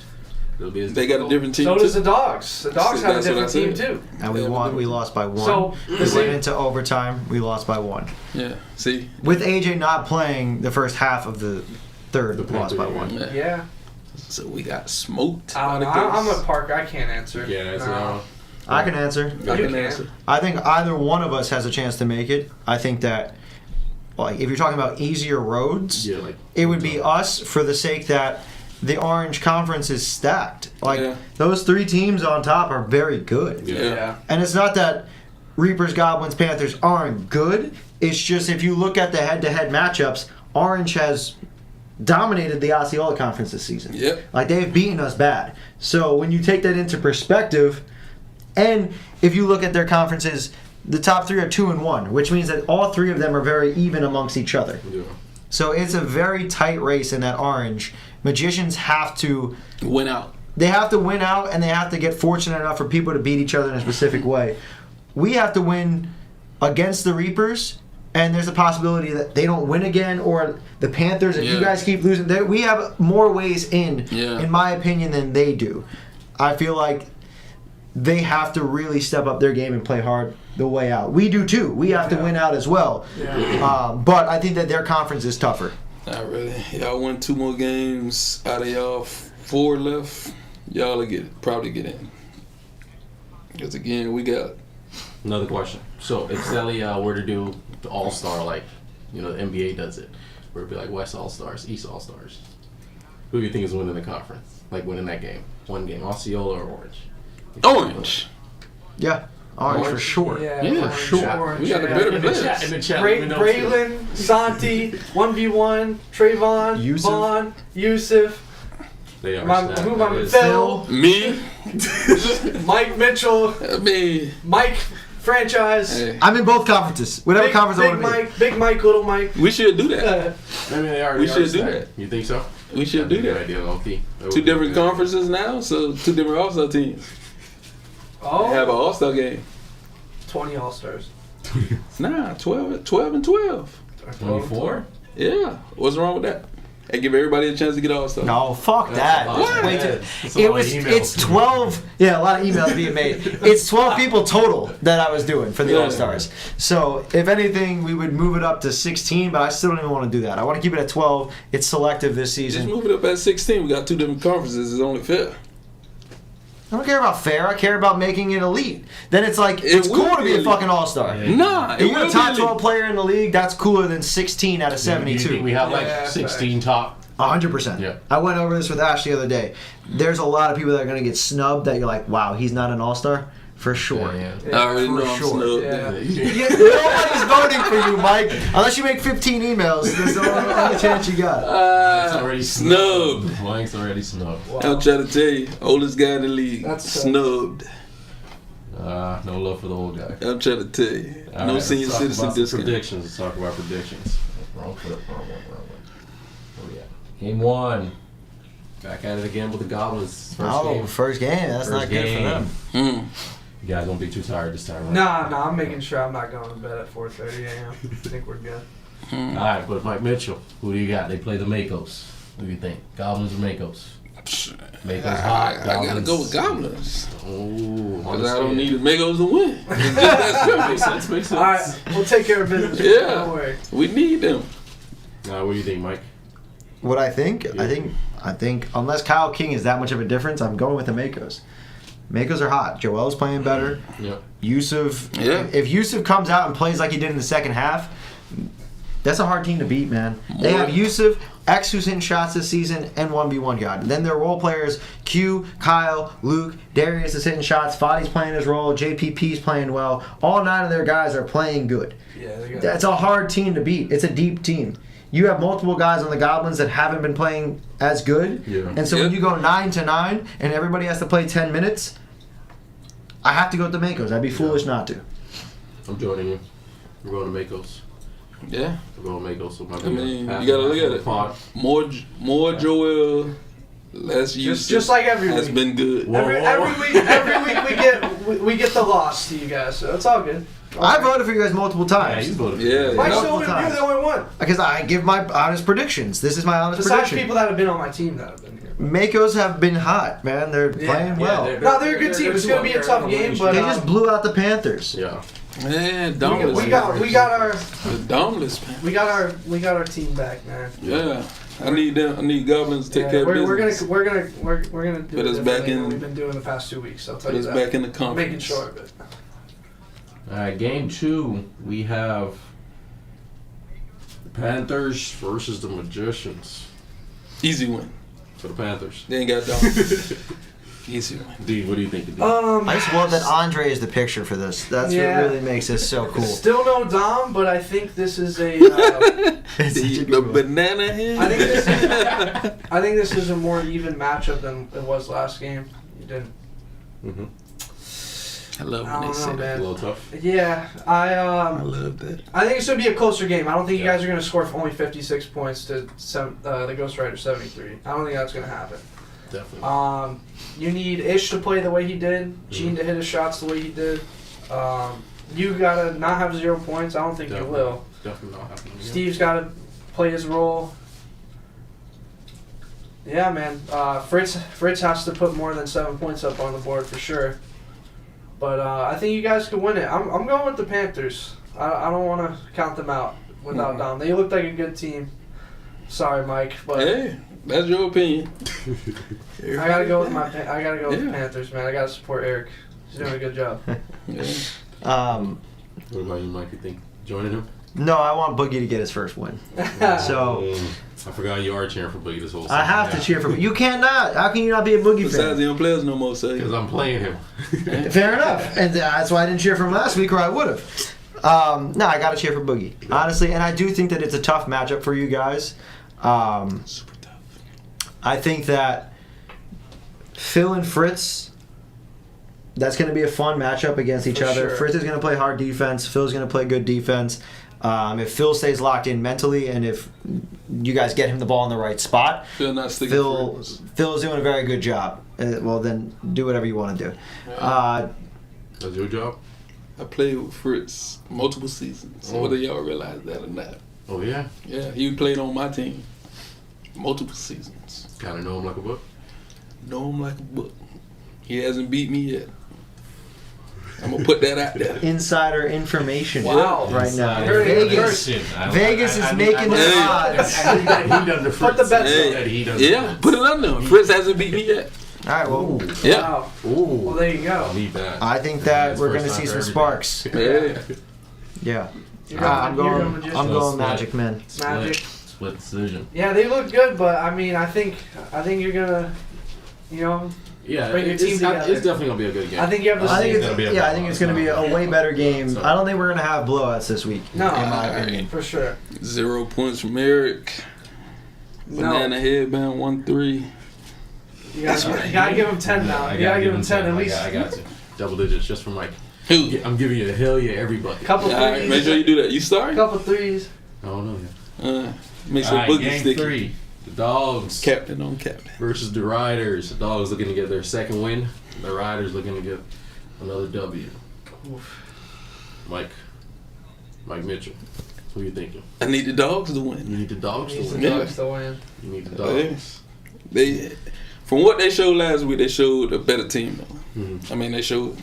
it'll be as They got a difficult? different team So too. does the Dogs. The Dogs have a That's what I different team said. too. And we Yeah, won. We lost by 1. So we the went same. into overtime. We lost by 1. Yeah. See. With AJ not playing the first half of the third, The we lost by Panther, 1. Yeah. Yeah. So we got smoked. I don't know. by the I'm Ghosts. a Parker. I can't answer. Yeah, it's No. I can answer. I You can can. answer. I think either one of us has a chance to make it. I think that, like, if you're talking about easier roads, yeah, like it would be us for the sake that the Orange Conference is stacked. Like, Yeah. those 3 teams on top are very good. Yeah. Yeah. And it's not that Reapers, Goblins, Panthers aren't good. It's just if you look at the head-to-head matchups, Orange has dominated the Osceola Conference this season. Yep. Like, they've beaten us bad. So when you take that into perspective, and if you look at their conferences, the top 3 are 2-1, which means that all 3 of them are very even amongst each other. Yeah. So it's a very tight race in that Orange. Magicians have to Went out. they have to win out, and they have to get fortunate enough for people to beat each other in a specific way. We have to win against the Reapers, and there's a possibility that they don't win again, or the Panthers, if you Yeah. guys keep losing. We have more ways in Yeah. my opinion, than they do. I feel like they have to really step up their game and play hard the way out. We do too. We have to Yeah. win out as well. Yeah. But I think that their conference is tougher. Not really. Y'all won 2 more games out of y'all 4 left. Y'all will probably get in. Because again, we got Another question. So if Sally were to do the All Star like, the NBA does it, where it'd be like West All Stars, East All Stars, who do you think is winning the conference? Like winning that game, one game, Osceola or Orange? Orange. Yeah, Orange for Orange? sure. Yeah. Yeah, Orange, sure. Orange, We got the yeah. better In the players. chat, let me know. Braylon, Santi, 1v1, Trayvon, Yusuf. Vaughn, Yusuf, They are my, stacked. who That my is- Phil, Me. Mike Mitchell, I mean, Mike franchise, hey, I'm in both conferences. Whatever conference I Big want to be. Mike, Big Mike, Little Mike. we should do that. Maybe they already We are should do stacked. that. You think so? We should That'd do be a that. good idea, low-key. That would 2 be different good. conferences now, so 2 different All-Star teams. Oh, Have an All-Star game. 20 All Stars. Nah, 12 and 12. 24? Yeah. What's wrong with that? And give everybody a chance to get All-Star. No, fuck That's that. a lot. That's way Yeah. too- That's a lot of emails. It's 12. Yeah, a lot of emails being made. It's 12 people total that I was doing for the Yeah. All Stars. So if anything, we would move it up to 16, but I still don't even want to do that. I want to keep it at 12. It's selective this Just season. move it up at 16. We got 2 different conferences. It's only fair. I don't care about fair. I care about making it elite. Then it's like It it's will cool to be a be fucking All Star. Yeah. Nah, If you're a top 12 12 player in the league, that's cooler than 16 out of Do you think 72. we have like Yeah, 16 top? 100%. Yeah. I went over this with Ash the other day. There's a lot of people that are going to get snubbed that you're like, wow, he's not an All-Star? For sure. Yeah. I already For know I'm sure. snubbed. Yeah. Yeah, nobody's voting for you, Mike. Unless you make 15 emails, there's the only chance you got. It's already Snubbed. Mike's already snubbed. I'm trying to tell you, oldest guy in the league, That's, snubbed. No love for the old guy. I'm trying to tell you, All no right, senior let's talk citizen about some discount. predictions. Let's talk about predictions. Wrong foot, wrong one. Where we at? Game 1. Back at it again with the Goblins. First game. First game. That's First not good game. for them. You guys won't be too tired this time, right? Nah, I'm making sure I'm not going to bed at 4:30 a.m. I think we're good. All right, but Mike Mitchell, who do you got? They play the Makos. Who do you think? Goblins or Makos? Make I us hot. gotta go with Goblins. Oh, Because I don't need Migos to win. It's just that simple. Makes sense. Makes sense. All right, we'll take care of business. Yeah. Don't worry. We need them. What do you think, Mike? What I think? Yeah. I think unless Kyle King is that much of a difference, I'm going with the Makos. Makos are hot. Joel's playing better. Yep. Yusuf. Yeah. If Yusuf comes out and plays like he did in the second half, that's a hard team to beat, man. They have Yusuf, X who's hitting shots this season, and 1v1 God. Then their role players, Q, Kyle, Luke, Darius is hitting shots, Fadi's playing his role, JPP's playing well. All 9 of their guys are playing good. Yeah, they got That's a hard team to beat. It's a deep team. You have multiple guys on the Goblins that haven't been playing as good. Yeah. And so when you go 9-9 and everybody has to play 10 minutes, I have to go with the Makos. I'd be foolish not to. I'm joining you. We're going to Makos. Yeah. We're going to Makos. So I mean, you gotta look at it. Pod. More Joel, less Yusuf. just like every has week. been good. Every week we get the loss to you guys, so it's all good. I voted for you guys multiple Yeah, times. you voted. Yeah. Mike's the multiple only, you're times. the only one. Because I give my honest predictions. This is my honest Besides prediction. people that have been on my team that have been here. Makos have been hot, man. They're playing well. No, they're a good team. It's gonna be a tough game, but They just blew out the Panthers. Yeah. Man, we Dauntless. got Dauntless, man. our team back, man. Yeah. I need them. I need Goblins to take care of we're business. gonna do Put it us back differently in- than we've been doing the past 2 weeks. I'll tell Put you us that. back in the I'm conference. making sure of it. All right, game 2, we have the Panthers versus the Magicians. Easy win. For the Panthers. They ain't got Dauntless. Easy win. D, what do you think? D? I just love that Andre is the picture for this. That's Yeah. what really makes this so cool. Still no Dom, but I think this is a. It's such a The good one. banana head. I think this is a more even matchup than it was last game. You didn't. Mm-hmm. I love I when they don't say know, that. A man. little tough. Yeah, I love that. I think it's gonna be a closer game. I don't think you Yeah. guys are gonna score for only 56 points to the Ghost Rider 73. I don't think that's gonna happen. Definitely. You need Ish to play the way he did, Gene to hit his shots the way he did. You gotta not have 0 points. I don't think you will. Definitely not happening. again. Steve's gotta play his role. Yeah, man. Fritz has to put more than 7 points up on the board for sure. But I think you guys could win it. I'm going with the Panthers. I don't want to count them out without Dom. They looked like a good team. Sorry, Mike, but Hey, that's your opinion. I gotta go with the Panthers, man. I gotta support Eric. He's doing a good job. Yeah. What about you, Mike? You think joining him? No, I want Boogie to get his first win. So I forgot you are cheering for Boogie this whole season. I have to cheer for you. Cannot. How can you not be a Boogie Besides, fan? they don't play us no more, so Because I'm playing him. Fair enough, and that's why I didn't cheer for him last week, or I would have. No, I got to cheer for Boogie, honestly, and I do think that it's a tough matchup for you guys. super tough. I think that Phil and Fritz, that's going to be a fun matchup against each For other. sure. Fritz is going to play hard defense. Phil's going to play good defense. If Phil stays locked in mentally, and if you guys get him the ball in the right spot, Phil not sticking Phil for us. is doing a very good job. Well, then do whatever you want to do. That's your job? I played with Fritz multiple seasons. Oh. Whether y'all realize that or not. Oh, yeah? Yeah, he played on my team multiple seasons. Kind of know him like a book? Know him like a book. He hasn't beat me yet. I'm gonna put that out there. Insider information Wow. right now. You heard it here Vegas is making the odds. He done the Put the bets Hey, that he does. yeah, put it on there. Fritz hasn't beat me yet. All right, well, Yeah. Wow. Ooh. Well, there you go. I need that. I think that That's we're going first to see time some for every sparks. Yeah. Yeah. You're I'm going Magician. I'm Magic, man. Magic. Split decision. Yeah, they look good, but I mean, I think you're gonna, you know, Yeah, Bring your it's, team it's together. definitely going to be a good game. I think you have the I think same. it's gonna be a yeah, I good think one. it's going to be a way better game. So- I don't think we're going to have blowouts this week. No, in my opinion. for sure. 0 points from Eric. No, Banana headband 1-3. you gotta give him 10 now. I You gotta give him 10 at least. I got you. Double digits just for Mike. Who? Yeah, I'm giving you a hell yeah everybody. Couple All right, threes. make sure you do that. You start? Couple threes. I don't know yet. Make sure All right, Boogie game sticky. 3. The Dogs Captain on captain. versus the Riders. The Dogs looking to get their second win. The Riders looking to get another W. Mike Mitchell. What are you thinking? I need the dogs to You win. need the Dogs to Needs win. the Yeah. Dogs to win. You need the Dogs. They from what they showed last week, they showed a better team. Though. Mhm. I mean, they showed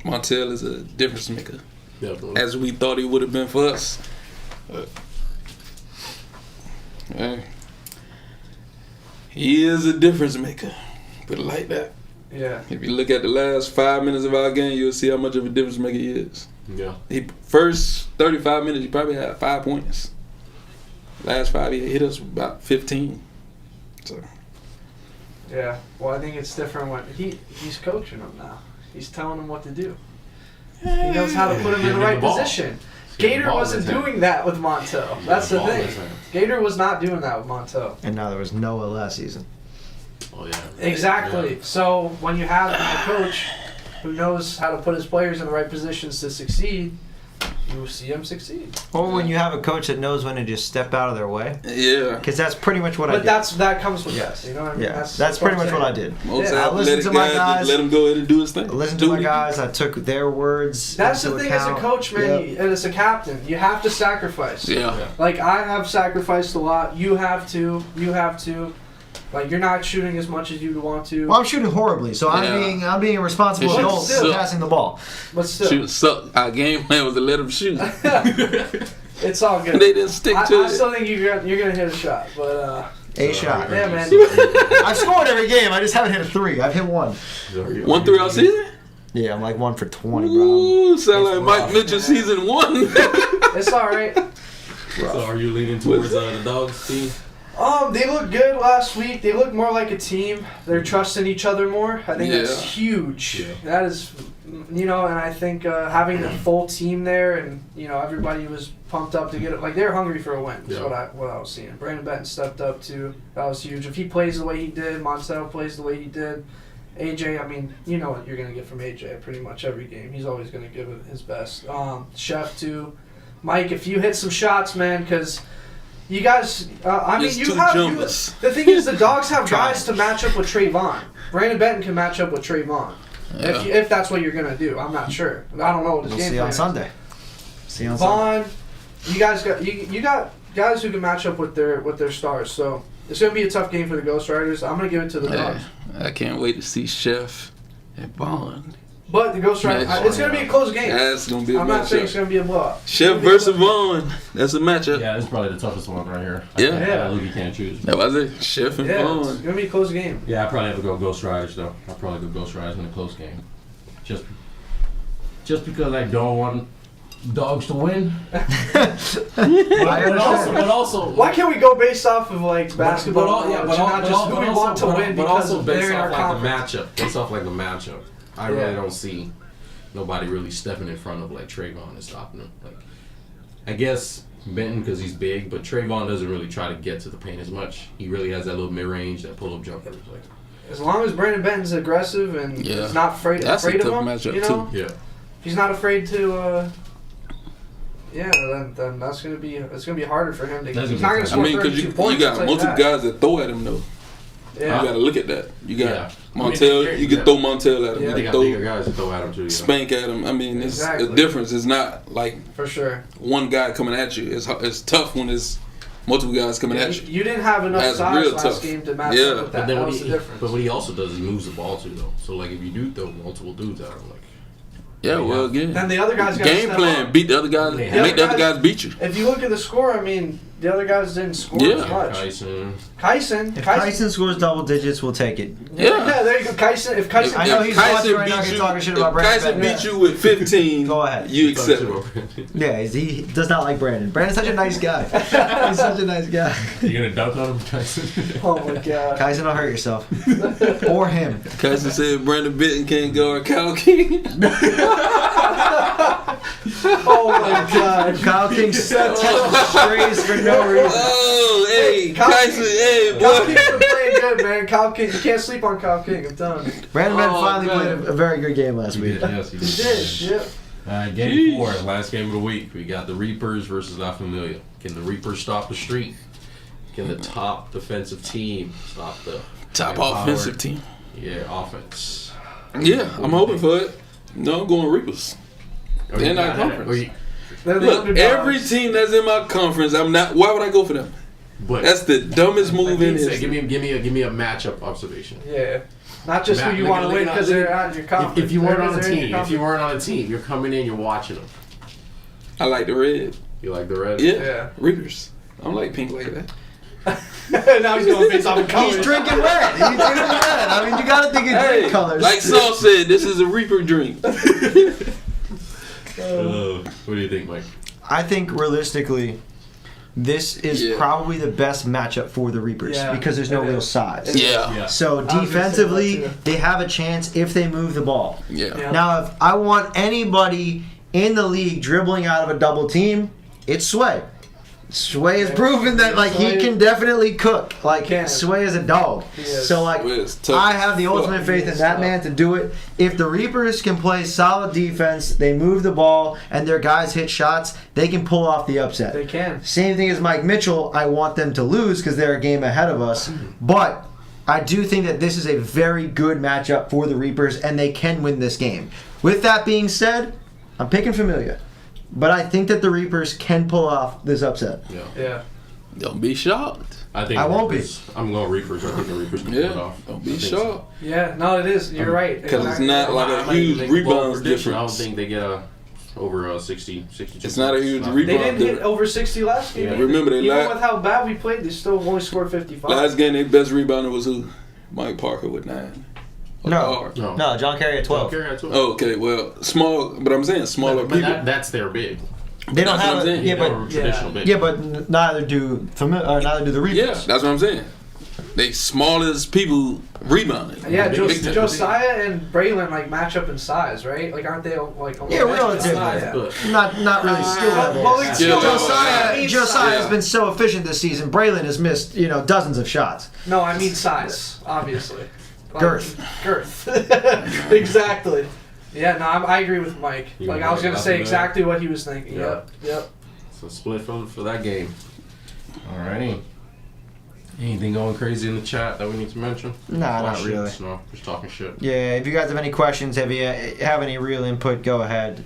Montel is a difference maker, Definitely. as we thought he would have been for us. Hey, he is a difference maker. Put it like that. Yeah. If you look at the last 5 minutes of our game, you'll see how much of a difference maker he is. Yeah. He first 35 minutes, he probably had 5 points. Last 5, he hit us with about 15. So Yeah. Well, I think it's different when he's coaching them now. He's telling them what to do. He knows how to put them in the right position. Gator wasn't doing that with Montel. That's the thing. Gator was not doing that with Montel. And now there was Noah last season. Oh yeah. Exactly. Yeah. So when you have a coach who knows how to put his players in the right positions to succeed, you see him succeed. Or when you have a coach that knows when to just step out of their way. yeah, Because that's pretty much what I But did. that comes with Yes. this. You know what I mean? Yeah, that's pretty much what I did. most Yeah, I listened athletic to my guys, guys. just let him go ahead and do his thing. I listened Do to my what he guys. I took their words That's into the thing account. as a coach, man, Yep. and as a captain, you have to sacrifice. do. Yeah. Like I have sacrificed a lot. You have to. You have to. Like you're not shooting as much as you want to. Well, I'm shooting horribly, so Yeah. I'm being a responsible It adult should for suck. passing the ball. But still, Shoot, so our game plan was to let him shoot. it's all good. They didn't stick to I it. still think you're gonna hit a shot, but A shot. yeah, man. I've scored every game. I just haven't hit a 3. I've hit 1. 1 all season? Yeah, I'm like 1 for 20, bro. Ooh, sound like It's Mike rough. Mitchell season 1. It's all right. So are you leaning towards the dogs team? They look good last week. They look more like a team. They're trusting each other more. I think that's Yeah. huge. Yeah. That is, and I think having the full team there and everybody was pumped up to get it. Like they're hungry for a win. Is Yeah. what I was seeing. Brandon Benton stepped up too. That was huge. If he plays the way he did, Montel plays the way he did. AJ, I mean, you know what you're gonna get from AJ pretty much every game. He's always gonna give it his best. Chef too. Mike, if you hit some shots, man, because. You guys, I mean, Just you two have. jumpers. The thing is, the Dogs have guys to match up with Trayvon. Brandon Benton can match up with Trayvon. Yeah. If that's what you're gonna do, I'm not sure. I don't know what his We'll game see plan on is. Sunday. See on Sunday. Vaughn, you guys got you got guys who can match up with their stars. So it's gonna be a tough game for the Ghost Riders. I'm gonna give it to the Dogs. I can't wait to see Chef and Bond. But the Ghost Riders, Match. it's gonna be a close game. That's gonna be a I'm not saying it's matchup. gonna be a blowout. Chef versus Vaughn. That's a matchup. Yeah, it's probably the toughest one right here. Yeah. Luke can't choose. That was it. Chef and Yeah, it's Vaughn. gonna be a close game. Yeah, I probably have to go Ghost Riders though. I'll probably go Ghost Riders in a close game. Just because I don't want dogs to win. but also, Why can't we go based off of like basketball? but not just who we want to win but because also they're based in our off like the conference. matchup. Based off like the matchup, I Yeah. really don't see nobody really stepping in front of like Trayvon and stopping him. Like, I guess Benton because he's big, but Trayvon doesn't really try to get to the paint as much. He really has that little mid range, that pull up jumper. Like, As long as Brandon Benton's aggressive and Yeah. is not afraid That's a of tough him, matchup, you know, too. yeah, he's not afraid to. Then that's gonna be harder for him to. That's He's gonna not be gonna tough. I score mean, because 32 you points. I'll got tell you multiple that. guys that throw at him, though. Yeah. You got to look at that. You got Yeah. Montel. You can throw Montel at him. Yeah. they You got can bigger throw guys to throw at him too. You know? Spank at him. I mean, it's Exactly. the difference is not like For sure. one guy coming at you. It's tough when it's multiple guys coming at you. You didn't have enough That's size real last tough. game to match Yeah. up with But that. then That what was the he, difference. but what he also does is moves the ball too, though. So like if you do throw multiple dudes at him, like Yeah, well, again, Then the other guys got game plan: beat the other guys, Yeah. make the other guys beat you. If you look at the score, I mean, the other guys didn't score Yeah. as much. Kyson. Kyson. If Tyson scores double digits, we'll take it. Yeah. There you go. Kyson. If Kyson. I know he's watching right now, he's talking shit about if Brandon Kyson Benton. beat you with 15, Go ahead. you accept it. Yeah, he does not like Brandon. Brandon's such a nice guy. He's such a nice guy. You gonna dunk on him, Kyson? Oh my god. Kyson, don't hurt yourself. Or him. Kyson said Brandon Benton can't guard Kyle King. Oh my god. Kyle King set strays for no reason. Oh, hey, Kyle Kyson, hey, Kyle boy. King's been playing good, man. Kyle King. You can't sleep on Kyle King. I'm telling you. Brandon Benton Oh, finally man. played a very good game last He week. did, yes, he He did. did. Yep. Game Jeez. 4, last game of the week. We got the Reapers versus La Familia. Can the Reapers stop the streak? Can the top defensive team stop the Top high-powered- offensive team. Yeah, offense. Yeah, I'm hoping for it. No, I'm going Reapers. They're in our conference. They're the Look, underdogs. every team that's in my conference, I'm not. Why would I go for them? But That's the dumbest like move Pete in said, history. give me a matchup observation. Yeah. Not just who you want to win because they're on your conference. If you weren't on a They're in your team, you're coming in, you're watching them. I like the red. You like the red? Yeah. Reapers. I don't like pink like that. Now he's going based off of colors. He's drinking red. He's drinking red. I mean, you got to think of Hey, green colors. like Saul said, this is a Reaper drink. What do you think, Mike? I think realistically, this is probably the best matchup for the Reapers because there's no real size. Yeah. So gonna say defensively, that too. they have a chance if they move the ball. Yeah. Now, if I want anybody in the league dribbling out of a double team, it's Sway. Sway has proven that like he can definitely cook. Like Sway is a dog. So like I have the ultimate faith in that man to do it. If the Reapers can play solid defense, they move the ball, and their guys hit shots, they can pull off the upset. They can. Same thing as Mike Mitchell. I want them to lose because they're a game ahead of us. But I do think that this is a very good matchup for the Reapers, and they can win this game. With that being said, I'm picking Familia. But I think that the Reapers can pull off this upset. Yeah. Don't be shocked. I won't be. I'm going Reapers. I think the Reapers can pull it off. Don't be shocked. Yeah, no, it is. You're right. Because it's not like a huge rebounds difference. I don't think they get over 60, 62. It's not a huge They rebound didn't hit difference. over 60 last game. Yeah. Remember they Even with how bad we played, they still only scored 55. last game, their best rebounder was who? Mike Parker with 9. No, John Kerry at 12. Oh, okay, well, small, but I'm saying smaller But people. that's their big. They don't That's what have I'm saying. Traditional big. Yeah, but neither do the Reapers. Yeah, that's what I'm saying. They smallest people rebounding. Yeah, Big difference. Josiah and Braylon like match up in size, right? Like, aren't they like? Yeah, relative. Not really skill level. Well, like, Skill level. Josiah has been so efficient this season. Braylon has missed dozens of shots. No, I mean size, obviously. Like, Girth. Exactly. Yeah, no, I agree with Mike. You Like, want I was gonna Mike say up exactly what he was thinking. Yeah. Yep. So split for that game. Alrighty. Anything going crazy in the chat that we need to mention? Nah, not Questions? really. No, just talking shit. Yeah, if you guys have any questions, if you have any real input, go ahead.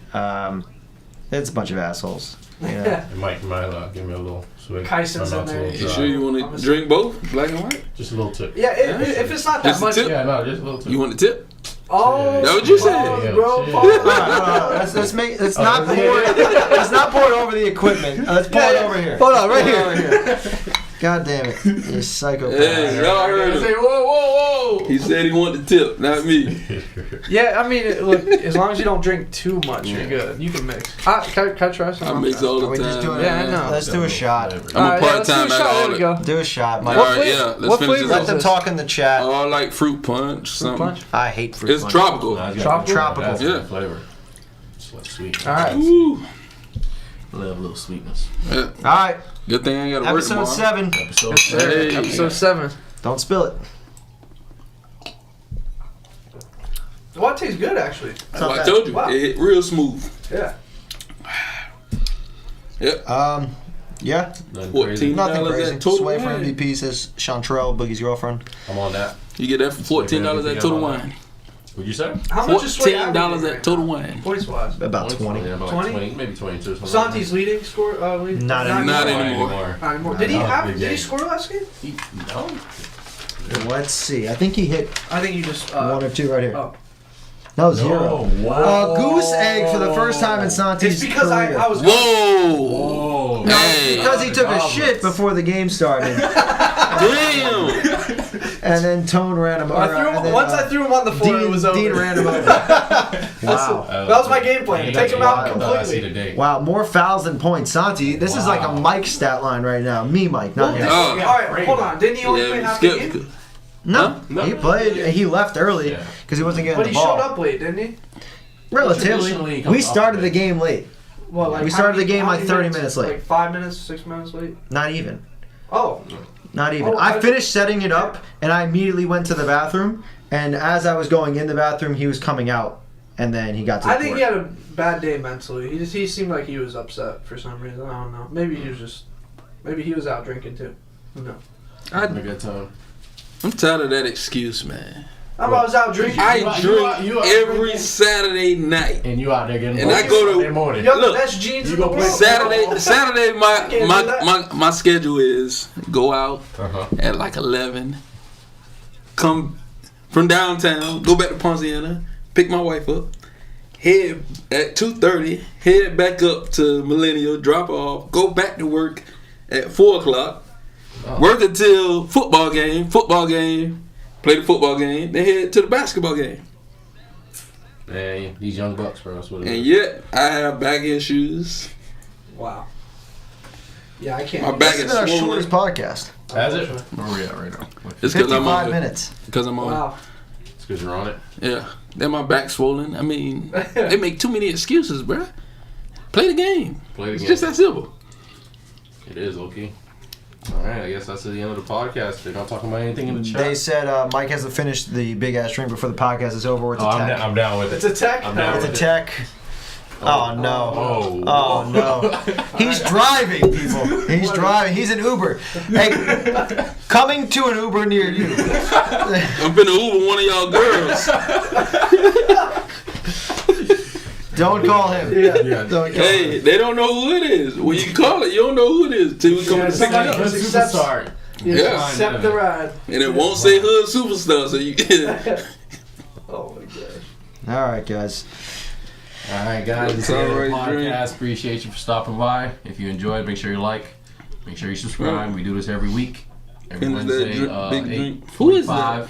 It's a bunch of assholes. Yeah. And Mike, you might give me a little swig. Kyson's I'm in not there. too You dry. sure you want to drink both, black and white? Just a little tip. Yeah, if it's not that Just a much. tip? Yeah, no, just a little tip. You want a tip? Oh, That what you said? Yeah, bro. shit. Pause. Let's make. Let's not pour. Let's not pour it over the equipment. Let's pour it over here. Hold on, right Pour it here. over here. God damn it, you psychopath. Hey, y'all heard Say, him. whoa. He said he wanted the tip, not me. Yeah, I mean, look, as long as you don't drink too much, you're good. You can mix. Can I try some? I mix all Are the we just time. doing? Yeah, I know. Let's do a shot. I'm a Let's do a part-time at shot. all There we go. Do a shot, Mike. All right, yeah, let's what finish this flavor Let off. them talk in the chat. Oh, I like fruit punch, something. punch? I hate fruit It's punch. tropical. Nah, it's got Tropical? That's Yeah. good flavor. It's like sweet. All right. Ooh. Love a little sweetness. Yeah. All right, Good thing I ain't got to work episode tomorrow. 7. Episode Hey. Episode 7. Don't spill it. Well, it tastes good, actually. It's not I bad. told you, Wow. it hit real smooth. Yeah. Yep. Yeah, Nothing 14. crazy. nothing $14 crazy. at Total Sway for Wine. MVP says Chantrell, Boogie's girlfriend. I'm on that. You get that for $14 at Total Wine. What'd you say? How much is Sway $14 averaging at right Total now? Wine. Points wise. About 20. Yeah, about 20? 20, maybe 22 or something. Santi's leading score. Not anymore. Not Not anymore. Not anymore. Did he That was a have? big Did he game. score last game? No. Let's see. I think he hit I think you just. 1 or 2 right here. Oh. No, 0. Wow. Goose egg for the first time in Santi's It's because career. I was. Whoa! Whoa. No, Hey. because he took a shit before the game started, Damn! and then Tone ran him over. and then, Once I threw him on the floor, it was over. Dean ran him over. Wow. That was my game plan. Take him out completely. Today. Wow, more fouls than points. Santi, this is like a Mike stat line right now. Me, Mike, not him. Oh. All right, hold on. Didn't he only play Yeah, half the skip. game? No, No. he played. He left early Yeah. because he wasn't getting But the he ball. showed up late, didn't he? Traditionally, he Relatively, comes we off started late. the game late. Well, like We how started the many- game how like many 30 minutes late. Like 5 minutes, 6 minutes late. Not even. Oh, Not even. Oh, I I- finished setting it up, and I immediately went to the bathroom. And as I was going in the bathroom, he was coming out, and then he got to the I think court. he had a bad day mentally. He seemed like he was upset for some reason. I don't know. Maybe he was out drinking too. Who knows? Having a good time. I'm tired of that excuse, man. I was out drinking. I you drink out every drinking? Saturday night. And you out there getting And I go to- Sunday morning. You have Look, the best jeans you in the go play world. Saturday, can't do that. my schedule is go out Uh-huh. at like 11, come from downtown, go back to Ponciana, pick my wife up, head at 2:30, head back up to Millennial, drop her off, go back to work at 4 o'clock, work until football game, play the football game, then head to the basketball game. Man, these young bucks, bro. That's what it And is. yet I have back-end shoes. Wow. Yeah, I can't. My back This is is our swollen. shortest podcast. Has it? Where we at right now? It's because I'm 55 on it. minutes. Because I'm on it. Wow. It's because you're on it. Yeah, then my back swollen. I mean, they make too many excuses, bruh. Play the game. Play the It's game. just that simple. It is, okay. All right, I guess that's the end of the podcast. They're not talking about anything in the chat. They said Mike hasn't finished the big ass drink before the podcast is over. It's a I'm, tech. I'm down with it. It's a tech. I'm down It's a with it. tech. Oh no. Oh. Oh no. He's driving, people. He's driving. He's an Uber. Hey, coming to an Uber near you. I'm finna Uber one of y'all girls. Don't call him. Yeah. Don't call Hey, him. they don't know who it is. When you call it, you don't know who it is till we come to pick you somebody- up. Good superstar. Yeah. Accept the ride. And it won't say hood superstar, so you Oh my gosh. All right, guys. All right, guys. It's It's the end of the alright, Dream. podcast. Appreciate you for stopping by. If you enjoyed, make sure you like. Make sure you subscribe. We do this every week. Every Finish that Wednesday, drink, big drink. 8:45. Who is that?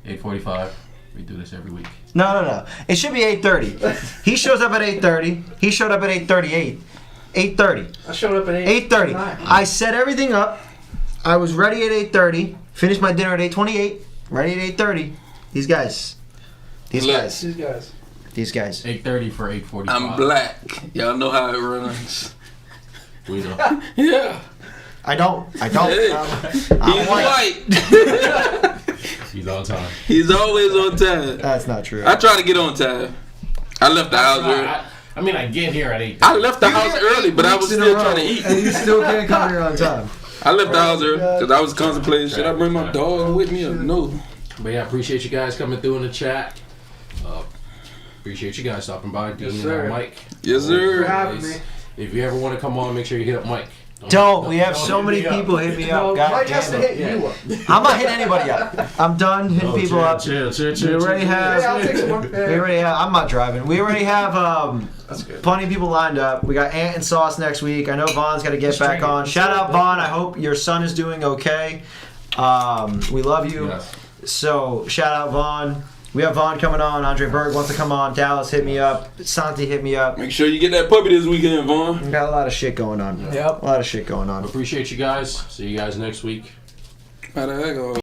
8:45. We do this every week. No. It should be 8:30. He shows up at 8:30. He showed up at 8:38. 8:30. I showed up at 8:30. 9. I set everything up. I was ready at 8:30. Finished my dinner at 8:28. Ready at 8:30. These guys. Look. These guys. 8:30 for 8:45. I'm black. Y'all know how it runs. We know. Yeah. I don't. Hey. I'm He's white. white. He's on time. He's always on time. That's not true. I try to get on time. I left the house early. I mean, I get here at 8. I left the house early, but I was Weeks in a still row, trying to eat. And you still can't come here on time. I left the house early because I was contemplating, should I bring my dog with me or no? But yeah, appreciate you guys coming through in the chat. Appreciate you guys stopping by. Dean sir. and Mike. Yes, For sir. having me. If you ever want to come on, make sure you hit up Mike. Don't. We have so hit many me up. people hit me No, up. God Mike has to damn hit it. you up. I'm not hitting anybody up. I'm done hitting Oh, people chill, up. Chill. We already have. Hey, I'll take some more. We already have. I'm not driving. We already have That's good. plenty of people lined up. We got Ant and Sauce next week. I know Vaughn's got to get back on. Shout out Vaughn. I hope your son is doing okay. We love you. Yes. So shout out Vaughn. We have Vaughn coming on. Andre Berg wants to come on. Dallas hit me up. Santi hit me up. Make sure you get that puppy this weekend, Vaughn. We got a lot of shit going on. Yep. A lot of shit going on. Appreciate you guys. See you guys next week. How the heck?